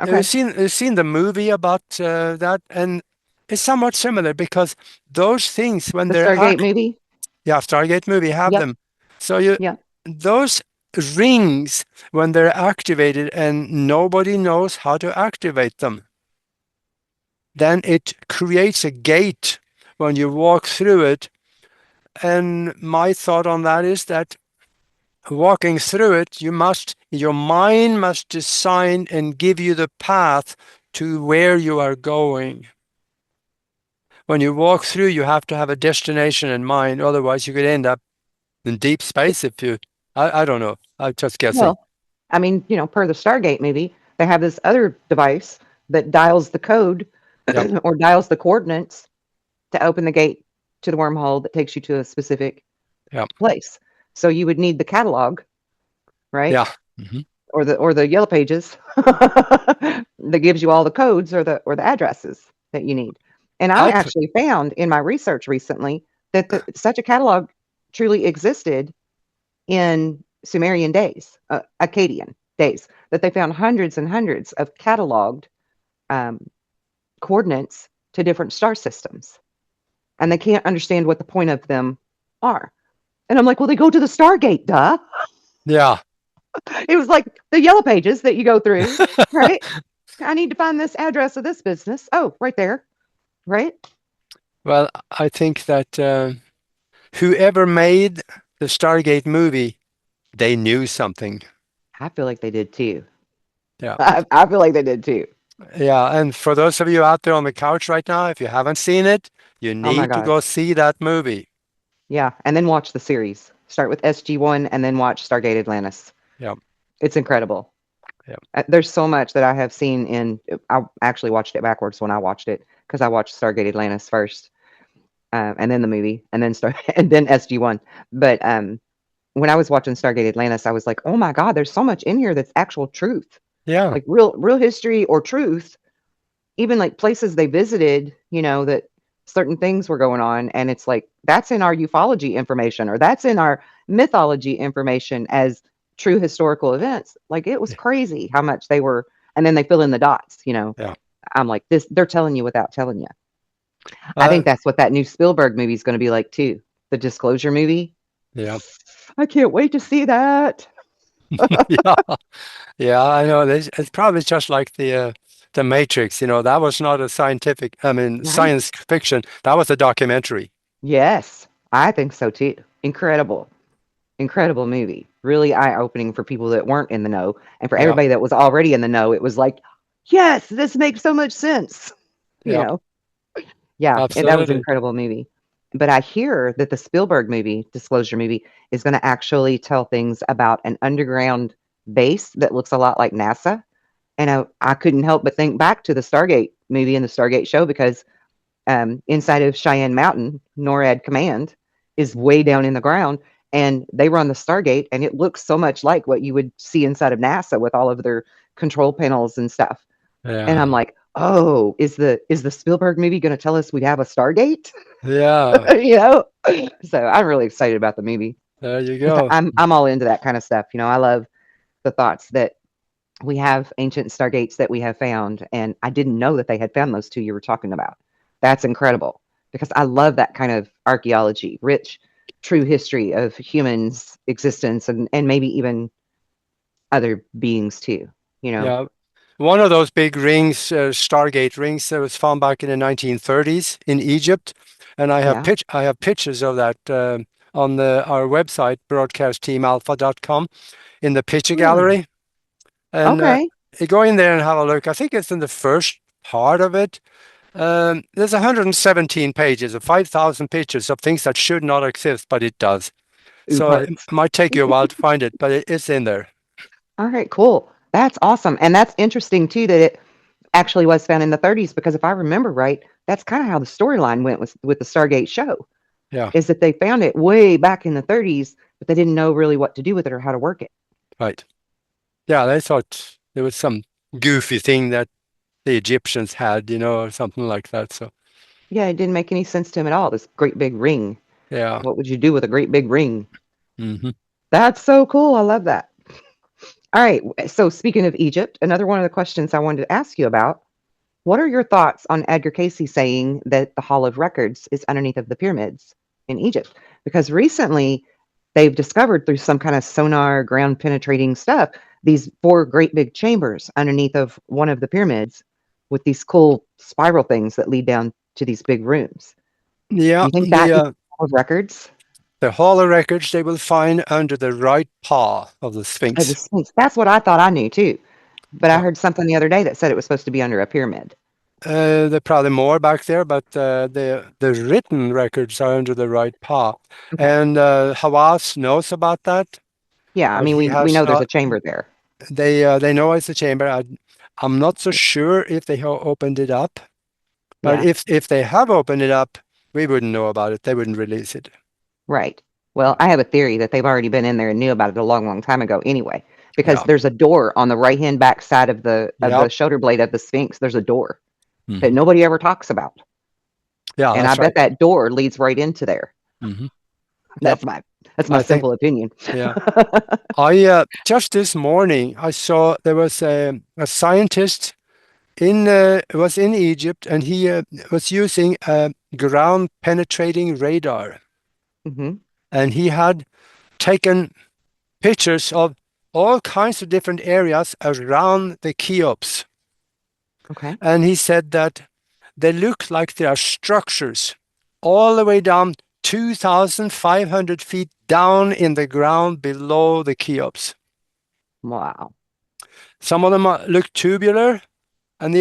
okay. You've seen the movie about that, and it's somewhat similar because those things, when The they're Stargate movie? yeah, Stargate movie have Yep. them. So you Yep. those rings, when they're activated and nobody knows how to activate them, then it creates a gate when you walk through it. And my thought on that is that walking through it, your mind must design and give you the path to where you are going. When you walk through, you have to have a destination in mind. Otherwise, you could end up in deep space if you, I don't know. I'm just guessing. Well, I mean, per the Stargate movie, they have this other device that dials the code Yep. or dials the coordinates to open the gate to the wormhole that takes you to a specific Yep. place. So you would need the catalog, right? Yeah. Hmm. Or the yellow pages that gives you all the codes or the addresses that you need. And I I th actually found in my research recently that such a catalog truly existed in Sumerian days, Akkadian days, that they found hundreds and hundreds of cataloged um, coordinates to different star systems, and they can't understand what the point of them are. And I'm like, well, they go to the Stargate, duh. yeah. It was like the yellow pages that you go through, right? I need to find this address of this business. Oh, right there, right? Well, I think that whoever made the Stargate movie, they knew something. I feel like they did too. Yeah. I feel like they did too. Yeah. And for those of you out there on the couch right now, if you haven't seen it, you Oh my need to God. go see that movie. Yeah. And then watch the series. Start with SG1 and then watch Stargate Atlantis. Yeah. It's incredible. Yeah. There's so much that I have seen I actually watched it backwards when I watched it because I watched Stargate Atlantis first, and then the movie, and then and then SG1. But when I was watching Stargate Atlantis, I was like, oh my God, there's so much in here that's actual truth, Yeah. like real history or truth, even like places they visited, that certain things were going on. And it's like, that's in our ufology information or that's in our mythology information as true historical events. Like it was crazy how much they were. And then they fill in the dots. Yeah. I'm like, they're telling you without telling you. I Uh, think that's what that new Spielberg movie is going to be like too. The Disclosure movie. yeah. I can't wait to see that. Yeah. Yeah. I know. It's probably just like the Matrix. That was not a Right. science fiction. That was a documentary. Yes, I think so too. Incredible. Incredible movie. Really eye-opening for people that weren't in the know. And for Yeah. everybody that was already in the know, it was like, yes, this makes so much sense. You Yeah. know. Yeah, that was an Absolutely. incredible movie. But I hear that the Spielberg movie, Disclosure movie, is going to actually tell things about an underground base that looks a lot like NASA. And I couldn't help but think back to the Stargate movie and the Stargate show because inside of Cheyenne Mountain, NORAD Command is way down in the ground, and they run the Stargate, and it looks so much like what you would see inside of NASA with all of their control panels and stuff. And I'm Yeah. like, oh, is the Spielberg movie going to tell us we have a Stargate? Yeah. you know, so I'm really excited about the movie There you because go. I'm all into that kind of stuff. I love the thoughts that we have ancient stargates that we have found, and I didn't know that they had found those two you were talking about. That's incredible because I love that kind of archaeology, rich, true history of humans' existence and maybe even other beings too. You know, Yeah. One of those big rings, Stargate rings, that was found back in the 1930s in Egypt, and yeah. I have pictures of that on our website, broadcastteamalpha.com, in the picture Hmm. gallery. And Okay. you go in there and have a look. I think it's in the first part of it. There's 117 pages of 5,000 pictures of things that should not exist, but it does. Ooh, So it parts. might take you a while to find it, but it's in there. All right, cool. That's awesome. And that's interesting too that it actually was found in the 30s because if I remember right, that's kind of how the storyline went with the Stargate show. Yeah, Is that they found it way back in the 30s, but they didn't know really what to do with it or how to work it. right. Yeah, they thought there was some goofy thing that the Egyptians had, or something like that. So, Yeah, it didn't make any sense to him at all. This great big ring. yeah. What would you do with a great big ring? Hmm. That's so cool. I love that. All right. So, speaking of Egypt, another one of the questions I wanted to ask you about, what are your thoughts on Edgar Casey saying that the Hall of Records is underneath of the pyramids in Egypt? Because recently they've discovered through some kind of sonar ground penetrating stuff these four great big chambers underneath of one of the pyramids with these cool spiral things that lead down to these big rooms. Do Yeah, you think that is the Hall of Records Hall of Records they will find under the right paw of the of the Sphinx. Sphinx? That's what I thought I knew too. But I Yeah. heard something the other day that said it was supposed to be under a pyramid. There are probably more back there, but the written records are under the right paw. Okay. And Hawass knows about that, Yeah, I but mean he we has know there's a not. chamber there. They know it's a chamber. I'm not so sure if they have opened it up, but Yeah. if they have opened it up, we wouldn't know about it. They wouldn't release it. Right. Well, Yeah. I have a theory that they've already been in there and knew about it a long, long time ago anyway, because Yeah. there's a door on the right-hand back side of the Yep. shoulder blade of the Sphinx. There's a door that Hmm. nobody ever talks about. Yeah, And I that's bet right. that door leads right into there. Hmm. Yep. That's my I think. simple opinion. Yeah. I just this morning I saw there was a scientist was in Egypt and he was using a ground penetrating radar Hmm. and he had taken pictures of all kinds of different areas around the Cheops. Okay. And he said that they look like they are structures all the way down 2,500 feet down in the ground below the Cheops. Wow. Some of them look tubular, and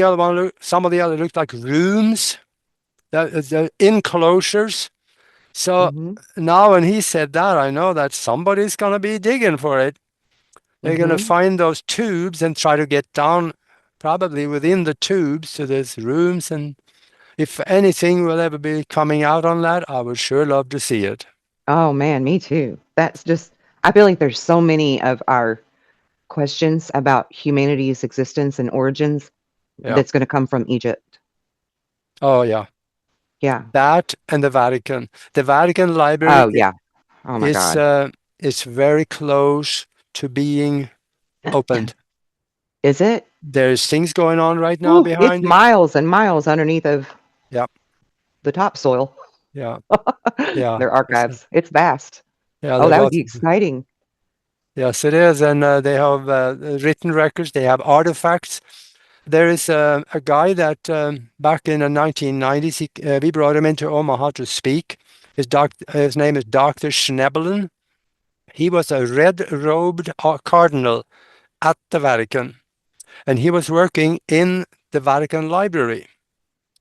some of the other looked like rooms, the enclosures. So Hmm. now when he said that, I know that somebody's going to be digging for it. They're going to Hmm. find those tubes and try to get down, probably within the tubes to these rooms. And if anything will ever be coming out on that, I would sure love to see it. Oh man, me too. That's just I feel like there's so many of our questions about humanity's existence and origins Yeah. that's going to come from Egypt. Oh, yeah. Yeah. That and the Vatican. The Vatican Library Oh yeah. Oh my is God. is very close to being opened. Is it? There's things going on right now Ooh, it's behind it. miles and miles underneath of Yeah, the topsoil. yeah, yeah. Their archives. It's vast. Yeah, Oh, they that would got. be exciting. Yes, it is, and they have written records. They have artifacts. There is a guy that back in the 1990s, we brought him into Omaha to speak. His name is Dr. Schnebelen. He was a red-robed cardinal at the Vatican, and he was working in the Vatican Library.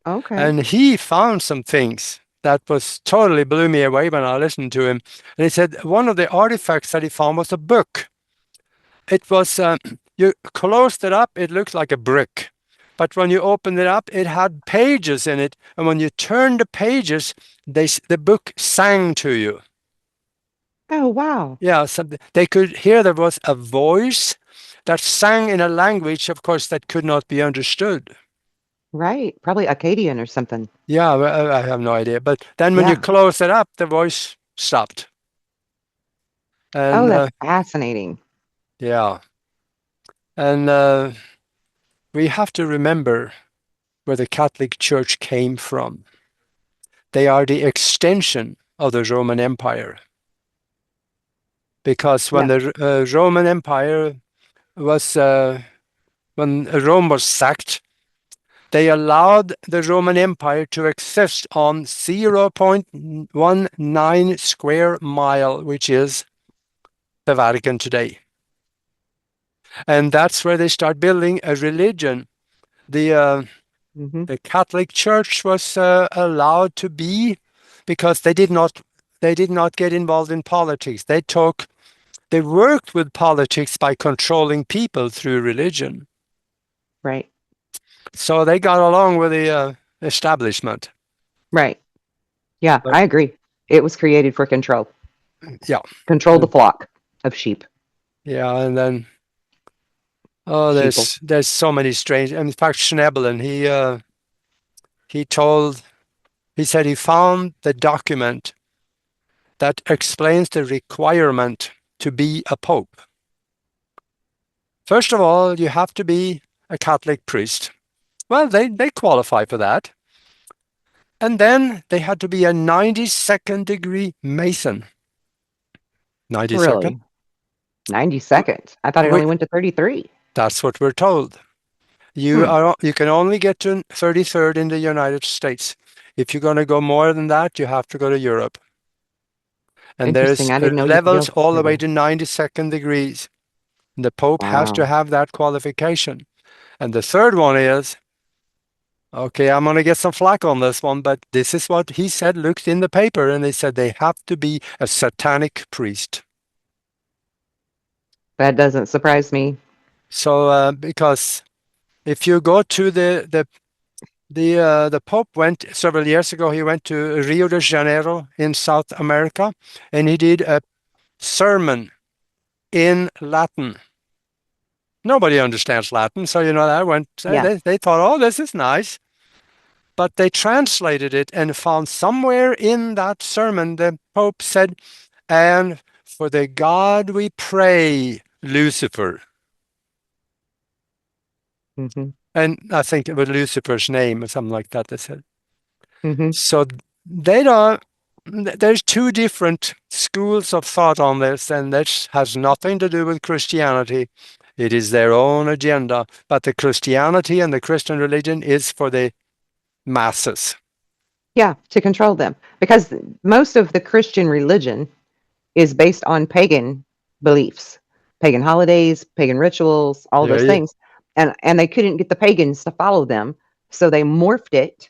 Okay. And he found some things. that was totally blew me away when I listened to him. And he said one of the artifacts that he found was a book. It was, you closed it up, it looked like a brick. But when you opened it up, it had pages in it. And when you turned the pages, the book sang to you. Oh, wow. Yeah, so they could hear there was a voice that sang in a language, of course, that could not be understood. Right. Probably Akkadian or something. Yeah, I have no idea. But then when you Yeah. close it up, the voice stopped. Oh, And that's fascinating. yeah, and we have to remember where the Catholic Church came from. They are the extension of the Roman Empire. Because when Yeah. the Roman Empire was, when Rome was sacked, they allowed the Roman Empire to exist on 0.19 square mile, which is the Vatican today. And that's where they start building a religion. Mm-hmm. The Catholic Church was allowed to be because they did not get involved in politics. They worked with politics by controlling people through religion. Right. So they got along with the establishment. Right. Yeah, But I agree. It was created for control. yeah, Control the flock of sheep. yeah, and then oh, Sheeple. there's so many strange. In fact, Schnebelen, he told he said he found the document that explains the requirement to be a pope. First of all, you have to be a Catholic priest. Well, they qualify for that. And then they had to be a 92nd degree Mason. 92nd? Really? 90 seconds. I thought it We, only went to 33. that's what we're told. Hmm. You can only get to 33rd in the United States. If you're going to go more than that, you have to go to Europe. And Interesting. there's I didn't know you could levels go all the way further. to 92nd degrees. The Pope has to Wow. have that qualification. And the third one is, okay, I'm going to get some flack on this one, but this is what he said, looked in the paper, and they said they have to be a satanic priest. That doesn't surprise me. So, because if you go to the Pope went several years ago, he went to Rio de Janeiro in South America, and he did a sermon in Latin. Nobody understands Latin, so that went. Yeah. They thought, oh, this is nice. But they translated it and found somewhere in that sermon the Pope said, and for the God we pray, Lucifer. Mm-hmm. And I think it was Lucifer's name or something like that, they said. Mm-hmm. So they don't, there's two different schools of thought on this, and this has nothing to do with Christianity. It is their own agenda. But the Christianity and the Christian religion is for the masses. Yeah, to control them. Because most of the Christian religion is based on pagan beliefs, pagan holidays, pagan rituals, all Yeah, those yeah, things. And they couldn't get the pagans to follow them. So they morphed it.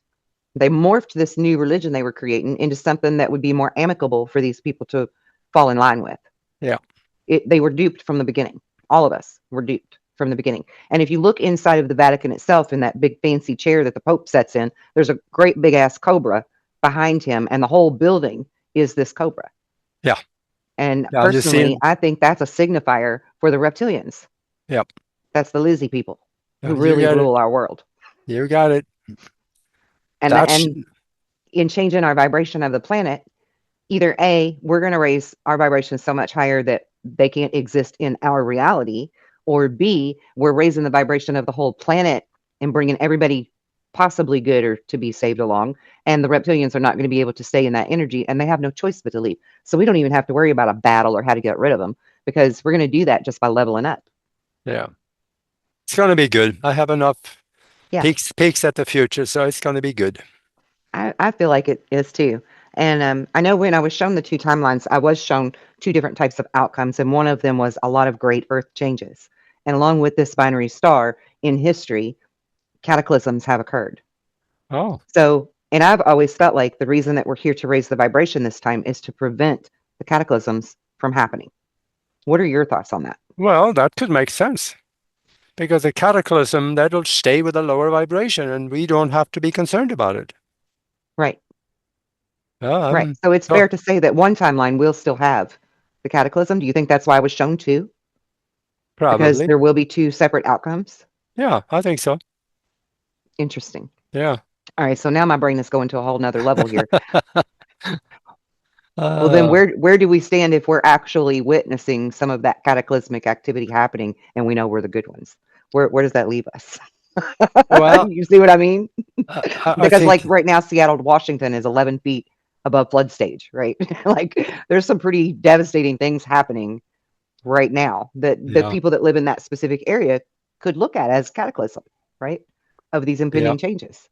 They morphed this new religion they were creating into something that would be more amicable for these people to fall in line with. yeah. They were duped from the beginning. All of us were duped from the beginning. And if you look inside of the Vatican itself, in that big fancy chair that the Pope sits in, there's a great big ass cobra behind him, and the whole building is this cobra. Yeah. And Yeah, you personally, seen. I think that's a signifier for the reptilians. Yep. That's the Lizzie people Yeah, who you really got it. rule our world. You got it. And That's and in changing our vibration of the planet, either A, we're going to raise our vibration so much higher that they can't exist in our reality, or B, we're raising the vibration of the whole planet and bringing everybody possibly good or to be saved along, and the reptilians are not going to be able to stay in that energy, and they have no choice but to leave. So we don't even have to worry about a battle or how to get rid of them, because we're going to do that just by leveling up. yeah. It's going to be good. I have enough Yeah, peeks at the future, so it's going to be good. I feel like it is too. And I know when I was shown the two timelines, I was shown two different types of outcomes. And one of them was a lot of great Earth changes. And along with this binary star in history, cataclysms have occurred. Oh, So And I've always felt like the reason that we're here to raise the vibration this time is to prevent the cataclysms from happening. What are your thoughts on that? Well, that could make sense because a cataclysm, that'll stay with a lower vibration and we don't have to be concerned about it. Right. Right. Um, So it's so fair to say that one timeline will still have the cataclysm. Do you think that's why it was shown two? Because probably. there will be two separate outcomes? Yeah, I think so. Interesting. Yeah. All right. So now my brain is going to a whole nother level here. Well, then Uh, where do we stand if we're actually witnessing some of that cataclysmic activity happening and we know we're the good ones? Where does that leave us? well, You see what I mean? I Because like think, right now, Seattle, Washington is 11 feet above flood stage, right? Like there's some pretty devastating things happening right now that the yeah, people that live in that specific area could look at as cataclysm, right? Of these yeah. impending changes.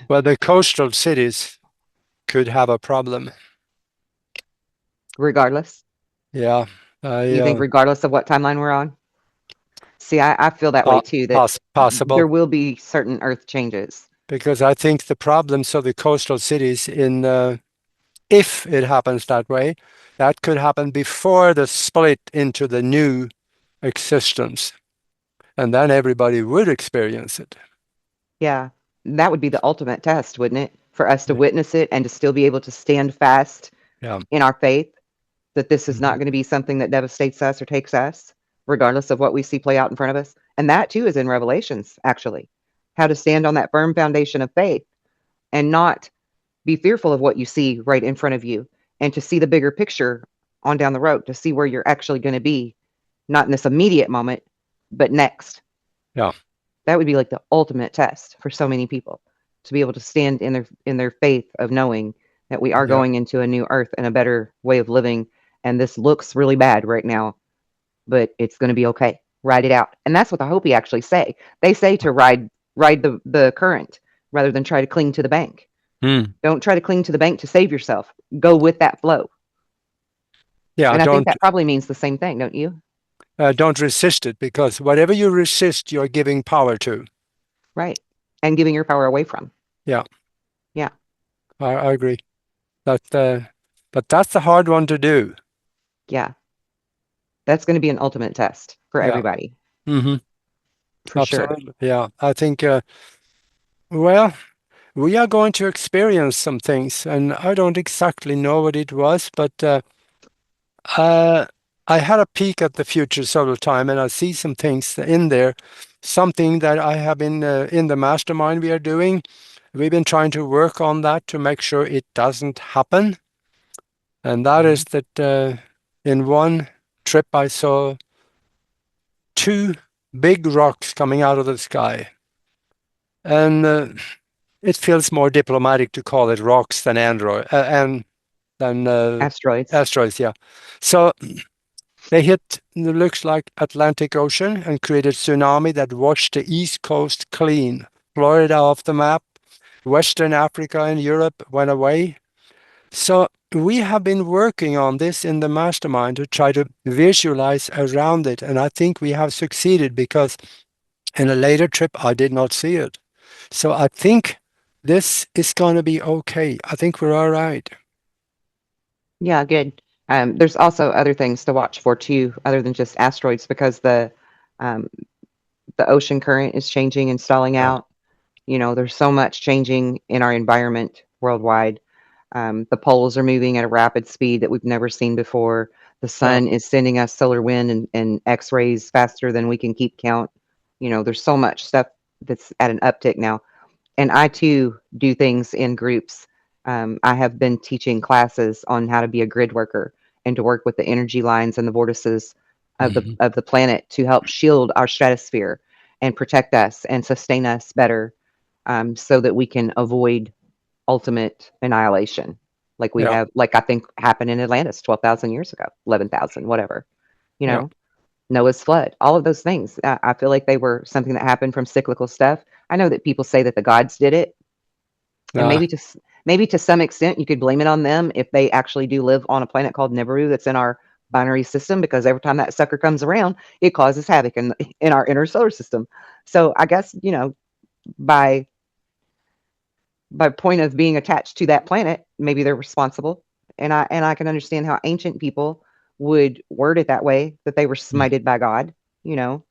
Well, the coastal cities could have a problem. Regardless, Yeah. I, you think regardless of what timeline we're on? See, I feel that way too, that there possible will be certain earth changes. because I think the problems of the coastal cities if it happens that way, that could happen before the split into the new existence. And then everybody would experience it. Yeah. That would be the ultimate test, wouldn't it? For us to Yeah. witness it and to still be able to stand fast Yeah. in our faith that this is not Mhm. going to be something that devastates us or takes us, regardless of what we see play out in front of us. And that too is in Revelations, actually. How to stand on that firm foundation of faith and not be fearful of what you see right in front of you and to see the bigger picture on down the road, to see where you're actually going to be, not in this immediate moment, but next. Yeah. That would be like the ultimate test for so many people to be able to stand in their faith of knowing that we are Yeah. going into a new earth and a better way of living. And this looks really bad right now, but it's going to be okay. Ride it out. And that's what the Hopi actually say. They say to ride the current rather than try to cling to the bank. Hmm. Don't try to cling to the bank to save yourself. Go with that flow. Yeah. And I think that probably means the same thing, don't you? Don't resist it because whatever you resist, you're giving power to. Right. And giving your power away from. Yeah. Yeah. I agree. That, but that's the hard one to do. Yeah. That's going to be an ultimate test for Yeah. everybody, Hmm. for sure. Absolutely. Yeah. I think, well, we are going to experience some things, and I don't exactly know what it was, but uh, I had a peek at the future several times, and I see some things in there. Something that I have been in the mastermind we are doing. We've been trying to work on that to make sure it doesn't happen. And that is Mhm. that in one trip I saw two big rocks coming out of the sky. And it feels more diplomatic to call it rocks than android and than Asteroids. asteroids. Yeah. So they hit it looks like Atlantic Ocean and created tsunami that washed the East Coast clean. Florida off the map. Western Africa and Europe went away. So we have been working on this in the mastermind to try to visualize around it. And I think we have succeeded because in a later trip, I did not see it. So I think this is going to be okay. I think we're all right. Yeah, good. There's also other things to watch for too, other than just asteroids, because um, the ocean current is changing and stalling Yeah. out. You know, there's so much changing in our environment worldwide. The poles are moving at a rapid speed that we've never seen before. The Yeah. sun is sending us solar wind and X-rays faster than we can keep count. You know, there's so much stuff that's at an uptick now. And I too do things in groups. I have been teaching classes on how to be a grid worker and to work with the energy lines and the vortices Mhm. of the planet to help shield our stratosphere and protect us and sustain us better, so that we can avoid ultimate annihilation, like we Yeah. have, like I think happened in Atlantis 12,000 years ago, 11,000, whatever. You Yeah. know, Noah's flood, all of those things. I feel like they were something that happened from cyclical stuff. I know that people say that the gods did it, and Uh, maybe to some extent you could blame it on them if they actually do live on a planet called Nibiru that's in our binary system, because every time that sucker comes around, it causes havoc in our inner solar system. So I guess, by by point of being attached to that planet, maybe they're responsible. And I can understand how ancient people would word it that way, that they were Mm. smited by God, you know.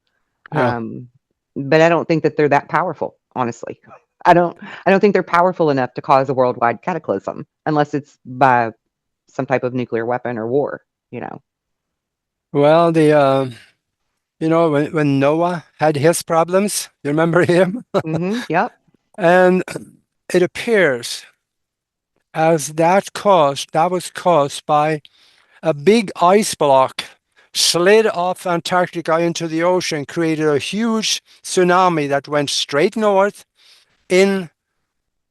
Yeah. Um, but I don't think that they're that powerful, honestly. I don't think they're powerful enough to cause a worldwide cataclysm unless it's by some type of nuclear weapon or war, you know. Well, when Noah had his problems, you remember him? Yep. And it appears as that was caused by a big ice block slid off Antarctica into the ocean, created a huge tsunami that went straight north in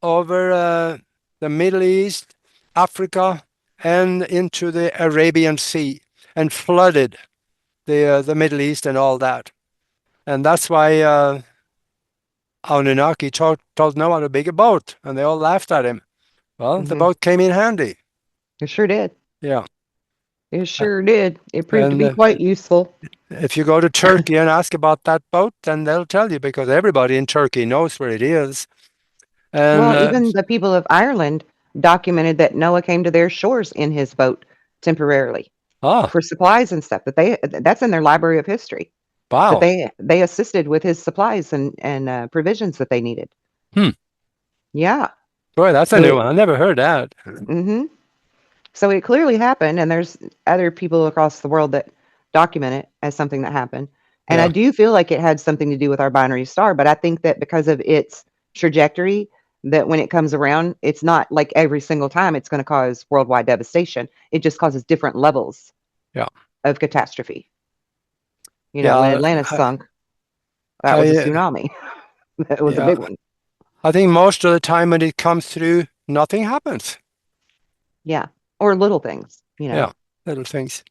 over the Middle East, Africa, and into the Arabian Sea, and flooded the Middle East and all that. And that's why Anunnaki told Noah to build a boat, and they all laughed at him. Well, the Hmm. boat came in handy. It sure did. Yeah. It sure did. It proved to And be quite useful. if you go to Turkey and ask about that boat, then they'll tell you because everybody in Turkey knows where it is. And Well, even the people of Ireland documented that Noah came to their shores in his boat temporarily ah, for supplies and stuff. That's in their Library of History. That wow. they assisted with his supplies and provisions that they needed. Hmm. Yeah. Boy, that's a So new it one. I never heard that. hmm so it clearly happened, and there's other people across the world that document it as something that happened. And I Yeah, do feel like it had something to do with our binary star, but I think that because of its trajectory, that when it comes around, it's not like every single time it's going to cause worldwide devastation. It just causes different levels yeah, of catastrophe. When yeah. Atlantis sunk, that was a I, tsunami. That was a yeah. big one. I think most of the time when it comes through, nothing happens. Yeah. Or little things. Yeah, little things.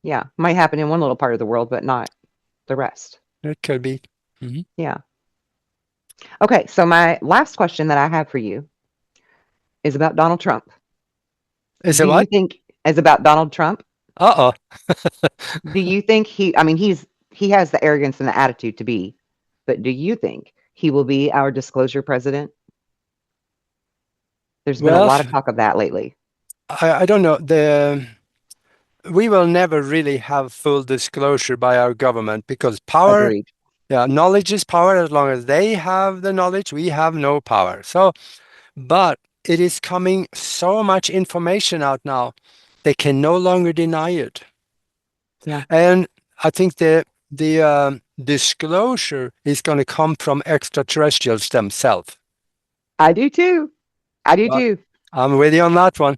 Yeah. Might happen in one little part of the world, but not the rest. It could be. Mhm. Yeah. Okay. So my last question that I have for you is about Donald Trump. Is Do it you what? think, as about Donald Trump, Uh-oh. do you think I mean, he has the arrogance and the attitude to be, but do you think he will be our disclosure president? There's been a Well, lot of talk of that lately. I don't know. We will never really have full disclosure by our government because power, Agreed. yeah, knowledge is power. As long as they have the knowledge, we have no power. So, but it is coming so much information out now, they can no longer deny it. Yeah. And I think the disclosure is going to come from extraterrestrials themselves. I do too. I do But too. I'm with you on that one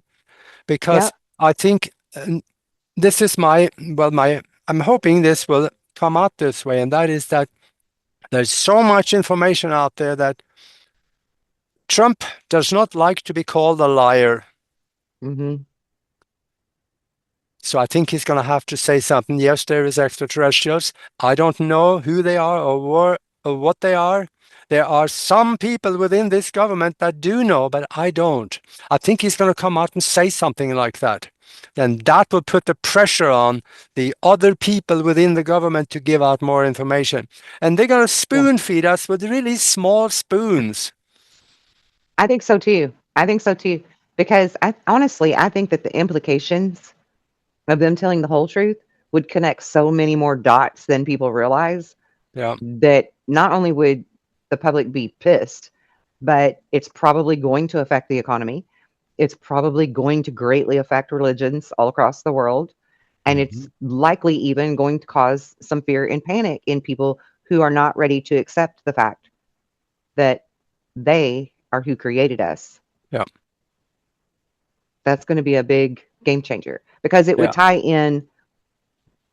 because Yep. I think this is I'm hoping this will come out this way, and that is that there's so much information out there that Trump does not like to be called a liar. Hmm. So I think he's going to have to say something. Yes, there is extraterrestrials. I don't know who they are or what they are. There are some people within this government that do know, but I don't. I think he's going to come out and say something like that. Then that will put the pressure on the other people within the government to give out more information. And they're going to Yeah. spoon feed us with really small spoons. I think so too. I think so too. Because I think that the implications of them telling the whole truth would connect so many more dots than people realize, Yeah. that not only would the public be pissed, but it's probably going to affect the economy. It's probably going to greatly affect religions all across the world. And it's Mhm. likely even going to cause some fear and panic in people who are not ready to accept the fact that they are who created us. Yeah. That's going to be a big game changer because it would Yeah. tie in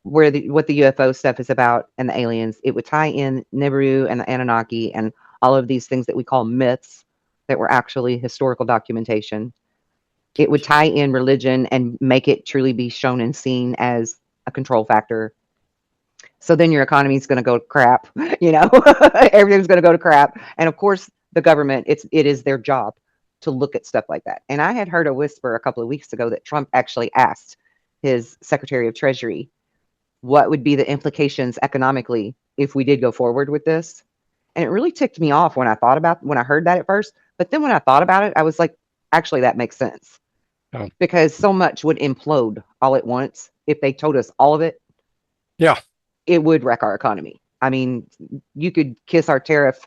what the UFO stuff is about and the aliens. It would tie in Nibiru and the Anunnaki and all of these things that we call myths that were actually historical documentation. It would tie in religion and make it truly be shown and seen as a control factor. So then your economy is going to go to crap, everything's going to go to crap. And of course, the government, it is their job to look at stuff like that. And I had heard a whisper a couple of weeks ago that Trump actually asked his Secretary of Treasury what would be the implications economically if we did go forward with this. And it really ticked me off when I heard that at first. But then when I thought about it, I was like, actually, that makes sense Yeah. because so much would implode all at once if they told us all of it. Yeah. It would wreck our economy. I mean, you could kiss our tariff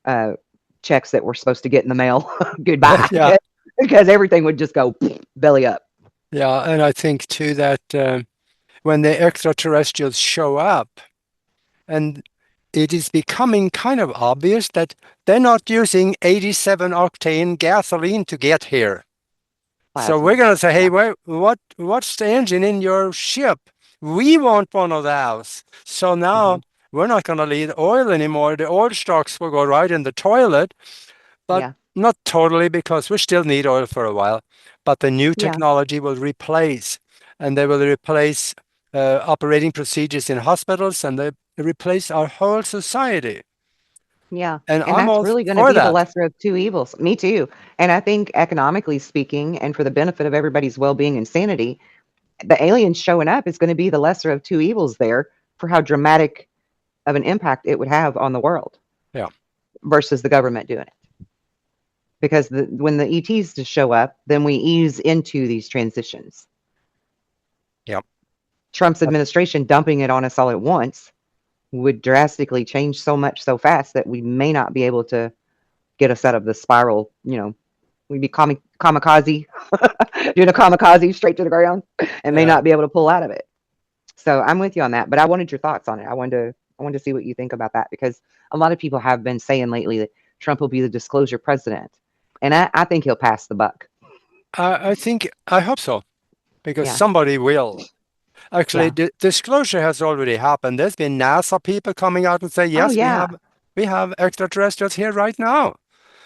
uh, checks that we're supposed to get in the mail goodbye Yeah. because everything would just go belly up. Yeah. And I think too that when the extraterrestrials show up, and it is becoming kind of obvious that they're not using 87 octane gasoline to get here. So we're Plasma. going to say, hey, Yeah. what's the engine in your ship? We want one of those. So Hmm. now we're not going to need oil anymore. The oil stocks will go right in the toilet, but Yeah. not totally because we still need oil for a while. But the new Yeah. technology will replace, and they will replace operating procedures in hospitals, and they replace our whole society. Yeah. And And I'm that's all really going to for be the that. lesser of two evils. Me too. And I think economically speaking, and for the benefit of everybody's well being and sanity, the aliens showing up is going to be the lesser of two evils there for how dramatic of an impact it would have on the world Yeah. versus the government doing it. Because when the ETs just show up, then we ease into these transitions. Yeah. Trump's administration dumping it on us all at once would drastically change so much so fast that we may not be able to get us out of the spiral. We'd be kamikaze, doing a kamikaze straight to the ground, and may Yeah. not be able to pull out of it. So I'm with you on that, but I wanted your thoughts on it. I wanted to see what you think about that because a lot of people have been saying lately that Trump will be the disclosure president, and I think he'll pass the buck. I hope so, because Yeah, somebody will. Actually, yeah. the disclosure has already happened. There's been NASA people coming out and say, Oh yes, yeah, we have extraterrestrials here right now.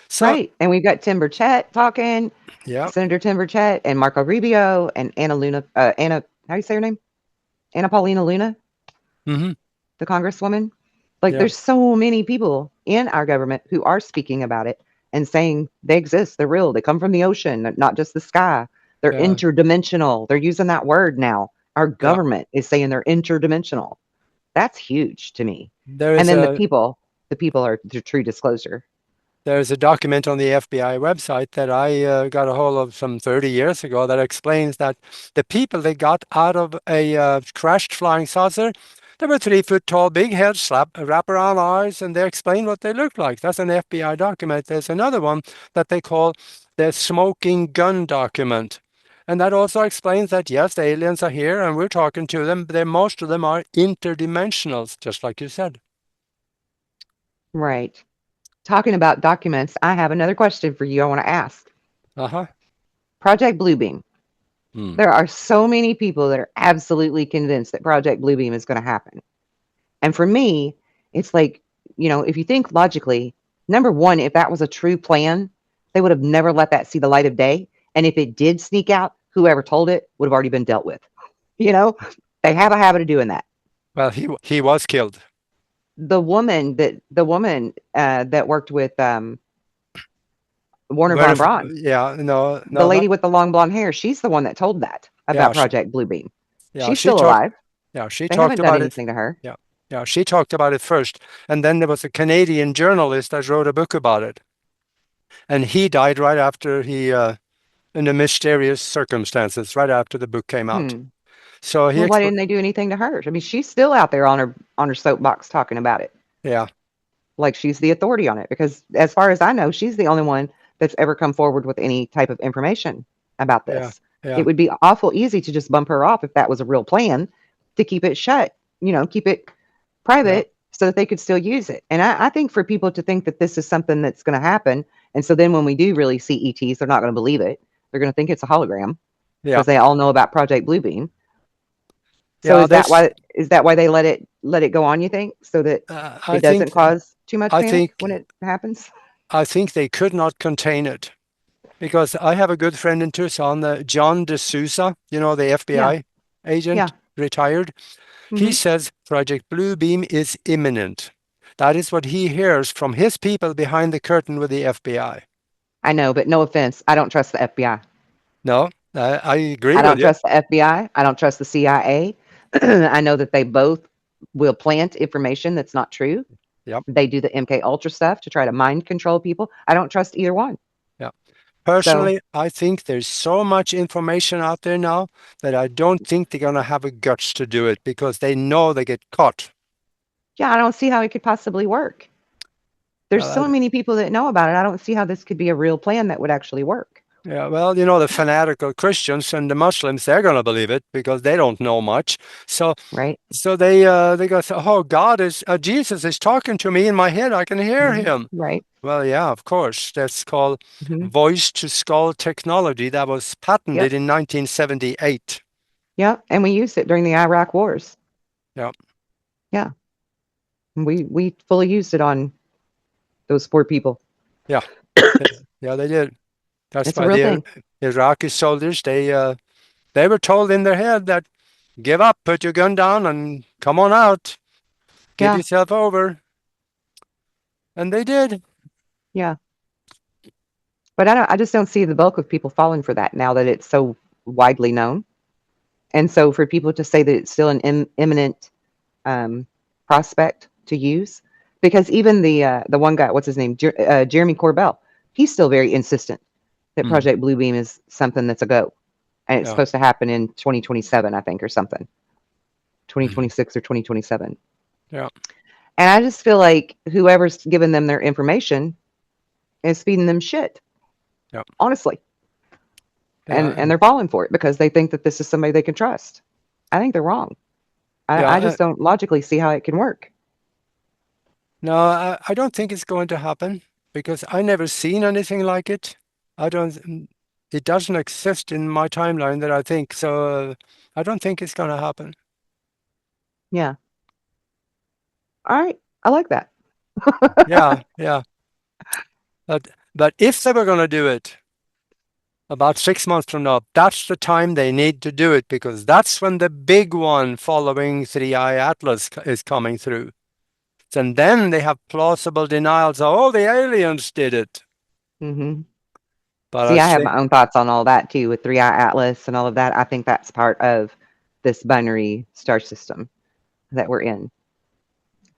So, right. And we've got Tim Burchett talking, yeah. Senator Tim Burchett, and Marco Rubio, and Anna Luna. Anna, how do you say her name? Anna Paulina Luna, Hmm. the Congresswoman. Like, Yeah. there's so many people in our government who are speaking about it and saying they exist, they're real, they come from the ocean, not just the sky. They're Yeah. interdimensional. They're using that word now. Our Yeah. government is saying they're interdimensional. That's huge to me. There And is then a the people are the true disclosure. there's a document on the FBI website that I got a hold of some 30 years ago that explains that the people they got out of a crashed flying saucer, they were 3 foot tall, big heads, wrap around eyes, and they explain what they look like. That's an FBI document. There's another one that they call the smoking gun document. And that also explains that, yes, the aliens are here and we're talking to them, but most of them are interdimensionals, just like you said. Right. Talking about documents, I have another question for you I want to ask. Uh-huh. Project Bluebeam. Hmm. There are so many people that are absolutely convinced that Project Bluebeam is going to happen. And for me, it's like, if you think logically, number one, if that was a true plan, they would have never let that see the light of day. And if it did sneak out, whoever told it would have already been dealt with. You know, they have a habit of doing that. Well, he was killed. The woman that worked with Warner von Where, Braun, yeah, no, the no, not, lady with the long blonde hair, she's the one that told that yeah, about Project Bluebeam. yeah, She's she still talked, alive. yeah, she They talked haven't done about it. anything to her. Yeah, yeah, she talked about it first. And then there was a Canadian journalist that wrote a book about it. And he died right after in the mysterious circumstances, right after the book came out. Hmm. So Well, why didn't they do anything to her? I mean, she's still out there on her soapbox talking about it. yeah, Like she's the authority on it because as far as I know, she's the only one that's ever come forward with any type of information about yeah, this. It yeah, would be awful easy to just bump her off if that was a real plan to keep it shut, keep it yeah, private so that they could still use it. And I think for people to think that this is something that's going to happen, and so then when we do really see ETs, they're not going to believe it. They're going to think it's a hologram yeah, because they all know about Project Bluebeam. So yeah. is that why they let it go on, you think? So that I it doesn't think, cause too much I panic think, when it happens? I think they could not contain it because I have a good friend in Tucson, John D'Souza, the Yeah. FBI Yeah. agent, retired. He Mhm. says Project Bluebeam is imminent. That is what he hears from his people behind the curtain with the FBI. I know, but no offense, I don't trust the FBI. No, I agree I with don't you. trust the FBI. I don't trust the CIA. I know that they both will plant information that's not true. Yep. They do the MK Ultra stuff to try to mind control people. I don't trust either one. Yeah. So Personally, I think there's so much information out there now that I don't think they're going to have a guts to do it because they know they get caught. yeah, I don't see how it could possibly work. There's Well, so many people that know about it. I don't see how this could be a real plan that would actually work. yeah, well, the fanatical Christians and the Muslims, they're going to believe it because they don't know much. So, Right? so they go, oh, Jesus is talking to me in my head. I can hear him. Right. Well, yeah, of course. That's called Hmm. voice to skull technology that was patented Yep. in 1978. Yep. And we used it during the Iraq wars. Yeah, Yeah. We fully used it on those poor people. yeah, yeah, they did. That's It's a why real the thing. Iraqi soldiers, they were told in their head that give up, put your gun down, and come on out, give Yeah. yourself over, and they did. Yeah. But I just don't see the bulk of people falling for that now that it's so widely known. And so for people to say that it's still an imminent um, prospect to use, because even the one guy, what's his name, Jeremy Corbell, he's still very insistent that Hmm. Project Bluebeam is something that's a go, and it's Yeah. supposed to happen in 2027, I think, or something, Mhm. 2026 or 2027. Yeah. And I just feel like whoever's giving them their information is feeding them shit, Yeah. honestly, Yeah. and they're falling for it because they think that this is somebody they can trust. I think they're wrong. Yeah. I just don't logically see how it can work. No, I don't think it's going to happen because I never seen anything like it. I don't, it doesn't exist in my timeline that I think. So I don't think it's going to happen. Yeah. All right. I like that. Yeah. Yeah. But if they were going to do it about 6 months from now, that's the time they need to do it because that's when the big one following 3i Atlas is coming through. And then they have plausible denials. Oh, the aliens did it. Hmm. But I See, I have think, my own thoughts on all that too with 3i Atlas and all of that. I think that's part of this binary star system that we're in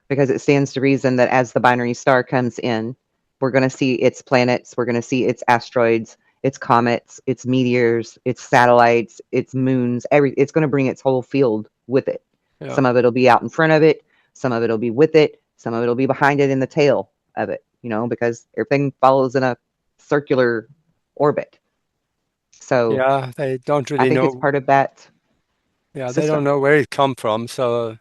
because it stands to reason that as the binary star comes in, we're going to see its planets, we're going to see its asteroids, its comets, its meteors, its satellites, its moons. It's going to bring its whole field with it. yeah, Some of it'll be out in front of it, some of it'll be with it, some of it'll be behind it in the tail of it, because everything follows in a circular orbit. So yeah, they don't I really think it's know. part of that Yeah, they don't system. know where it come from. So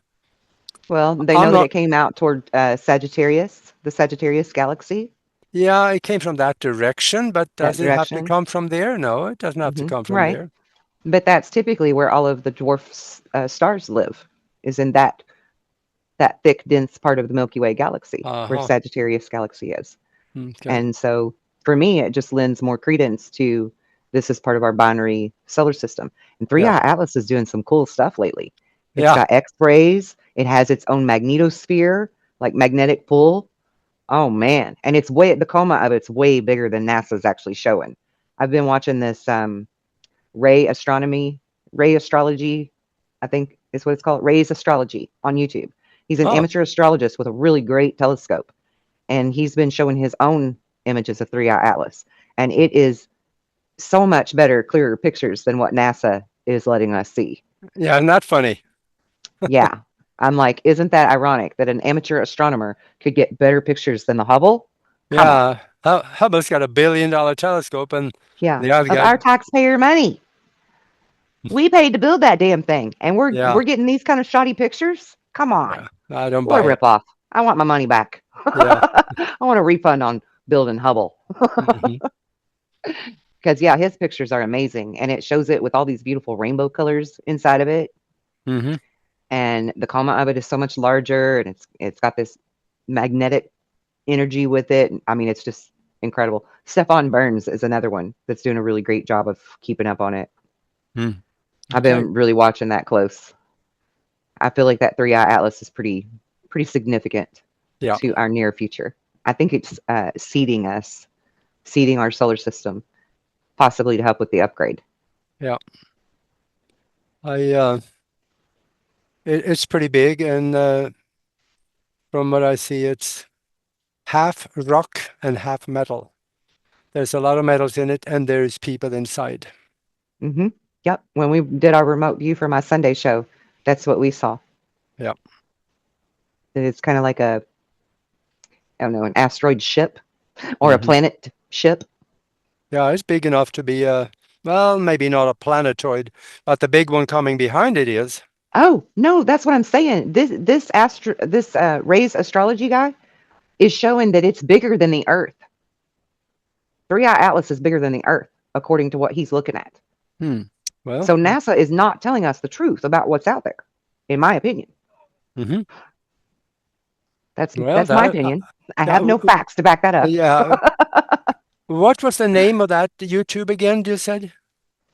Well, they I'm know that not. it came out toward Sagittarius, the Sagittarius galaxy, Yeah, it came from that direction, but that does it have to direction. come from there? No, it doesn't have to come from Right. there. But that's typically where all of the dwarf stars live, is in that thick, dense part of the Milky Way galaxy where Uh-huh. Sagittarius galaxy is. Okay. And so for me, it just lends more credence to this is part of our binary solar system. And 3i Yeah. Atlas is doing some cool stuff lately. It's Yeah. got X-rays. It has its own magnetosphere, like magnetic pull. Oh man, and the coma of it's way bigger than NASA's actually showing. I've been watching this ray astronomy, ray astrology, I think is what it's called, Ray's astrology on YouTube. He's an Oh, amateur astrologist with a really great telescope, and he's been showing his own images of 3i Atlas, and it is so much better, clearer pictures than what NASA is letting us see. yeah, isn't that funny? Yeah. I'm like, isn't that ironic that an amateur astronomer could get better pictures than the Hubble? Come on. Yeah. Hubble's got $1 billion telescope, and Yeah. the other Of guy. our taxpayer money. We paid to build that damn thing, and we're Yeah. we're getting these kind of shoddy pictures. Come on. Yeah. I don't What a buy it. ripoff. I want my money back. Yeah. I want a refund on building Hubble. Hmm. Because yeah, his pictures are amazing, and it shows it with all these beautiful rainbow colors inside of it. Hmm. And the coma of it is so much larger, and it's got this magnetic energy with it. I mean, it's just incredible. Stefan Burns is another one that's doing a really great job of keeping up on it. Mm. I've Okay. been really watching that close. I feel like that 3i Atlas is pretty significant Yeah. to our near future. I think it's seeding our solar system, possibly to help with the upgrade. Yeah. I it's pretty big, and From what I see, it's half rock and half metal. There's a lot of metals in it, and there's people inside. Mm-hmm. Yep. When we did our remote view for my Sunday show, that's what we saw. Yeah. It's kind of like a, I don't know, an asteroid ship or a Hmm. planet ship. Yeah, it's big enough to be well, maybe not a planetoid, but the big one coming behind it is. Oh no, that's what I'm saying. This Ray's astrology guy is showing that it's bigger than the Earth. Three Eye Atlas is bigger than the Earth, according to what he's looking at. Hmm. Well, So NASA is not telling us the truth about what's out there, in my opinion. hmm well, That's my that opinion. I yeah, have no facts to back that up. yeah. What was the name of that YouTube again? You said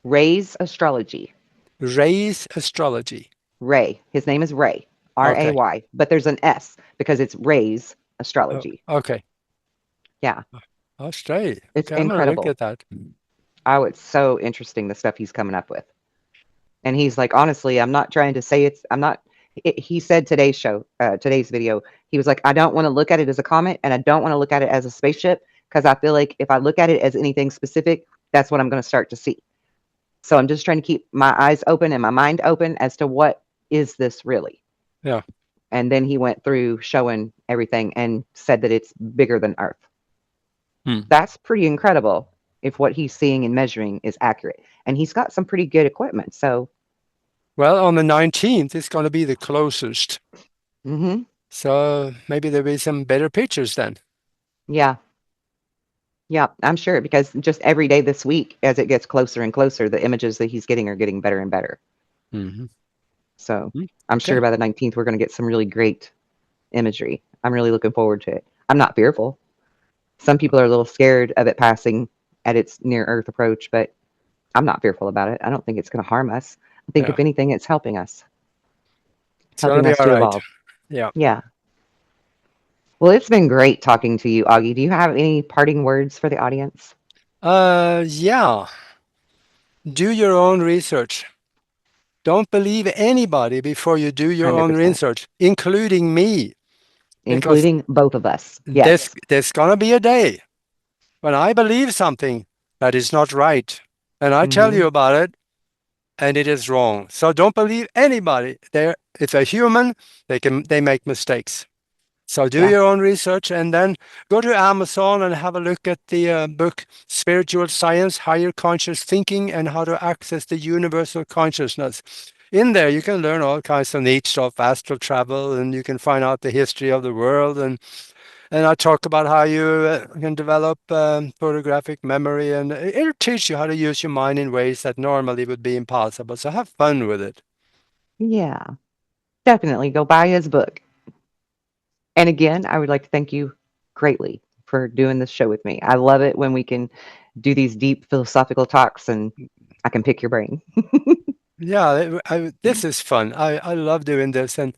Ray's astrology. Ray's Astrology. Ray. His name is Ray. Okay. Ray. But there's an S because it's Ray's astrology. Okay. Yeah. Oh, straight. It's Okay, I'm gonna look incredible. at that. Oh, it's so interesting the stuff he's coming up with. And he's like, honestly, I'm not trying to say I'm not. He said today's video, he was like, I don't want to look at it as a comet and I don't want to look at it as a spaceship because I feel like if I look at it as anything specific, that's what I'm going to start to see. So I'm just trying to keep my eyes open and my mind open as to what is this really. Yeah. And then he went through showing everything and said that it's bigger than Earth. Hmm. That's pretty incredible if what he's seeing and measuring is accurate. And he's got some pretty good equipment. So, Well, on the 19th, it's going to be the closest. mm-hmm. So maybe there'll be some better pictures then. Yeah. Yeah, I'm sure because just every day this week, as it gets closer and closer, the images that he's getting are getting better and better. Hmm. So I'm sure Okay. by the 19th, we're going to get some really great imagery. I'm really looking forward to it. I'm not fearful. Some people are a little scared of it passing at its near Earth approach, but I'm not fearful about it. I don't think it's going to harm us. I think Yeah. if anything, it's helping us, It's going to helping be us all to right. evolve. Yeah. Yeah. Well, it's been great talking to you, Augie. Do you have any parting words for the audience? Yeah. Do your own research. Don't believe anybody before you do your own 100%, research, including me, because including both of us. there's Yes. there's gonna be a day when I believe something that is not right, and I tell Hmm. you about it, and it is wrong. So don't believe anybody. It's a human. They make mistakes. So do Yeah. your own research and then go to Amazon and have a look at the book Spiritual Science, Higher Conscious Thinking, and How to Access the Universal Consciousness. In there, you can learn all kinds of neat stuff, astral travel, and you can find out the history of the world. And I talk about how you can develop photographic memory, and it'll teach you how to use your mind in ways that normally would be impossible. So have fun with it. Yeah. Definitely go buy his book. And again, I would like to thank you greatly for doing this show with me. I love it when we can do these deep philosophical talks and I can pick your brain. Yeah, this is fun. I love doing this. And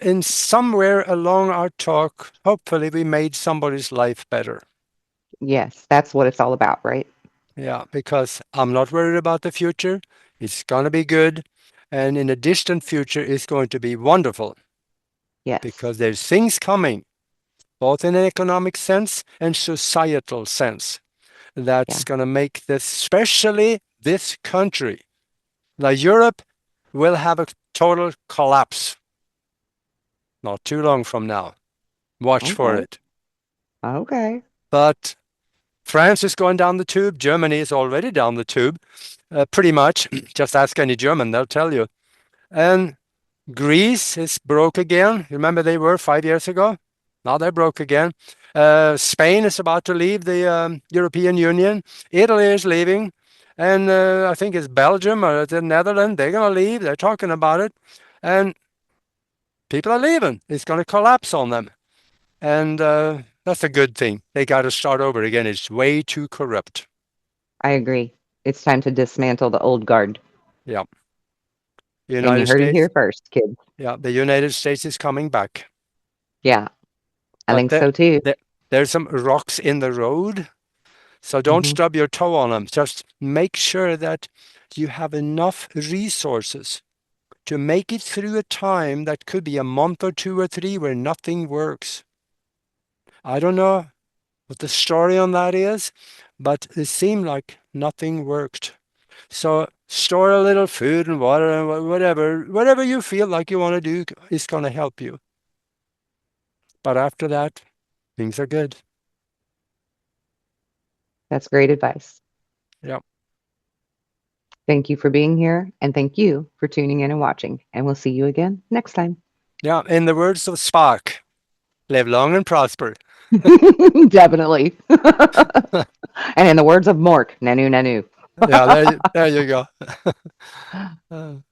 in somewhere along our talk, hopefully we made somebody's life better. Yes, that's what it's all about, right? Yeah, because I'm not worried about the future. It's going to be good. And in the distant future, it's going to be wonderful Yes. because there's things coming, both in an economic sense and societal sense, Yeah. that's going to make this, especially this country, like Europe, will have a total collapse not too long from now. Watch for Okay. it. Okay. But France is going down the tube. Germany is already down the tube, pretty much. Just ask any German, they'll tell you. And Greece is broke again. Remember they were 5 years ago? Now they're broke again. Spain is about to leave the European Union. Italy is leaving. And I think it's Belgium or the Netherlands. They're going to leave. They're talking about it. And people are leaving. It's going to collapse on them. And that's a good thing. They got to start over again. It's way too corrupt. I agree. It's time to dismantle the old guard. Yeah. The And you United heard it States. here first, kids. Yeah, the United States is coming back. Yeah, I But think so too. there's some rocks in the road. So don't Hmm. stub your toe on them. Just make sure that you have enough resources to make it through a time that could be a month or 2 or 3 where nothing works. I don't know what the story on that is, but it seemed like nothing worked. So store a little food and water and whatever you feel like you want to do is going to help you. But after that, things are good. That's great advice. Yeah. Thank you for being here, and thank you for tuning in and watching. And we'll see you again next time. Yeah. In the words of Spock, live long and prosper. Definitely. And in the words of Mork, nanu nanu. Yeah, there you go.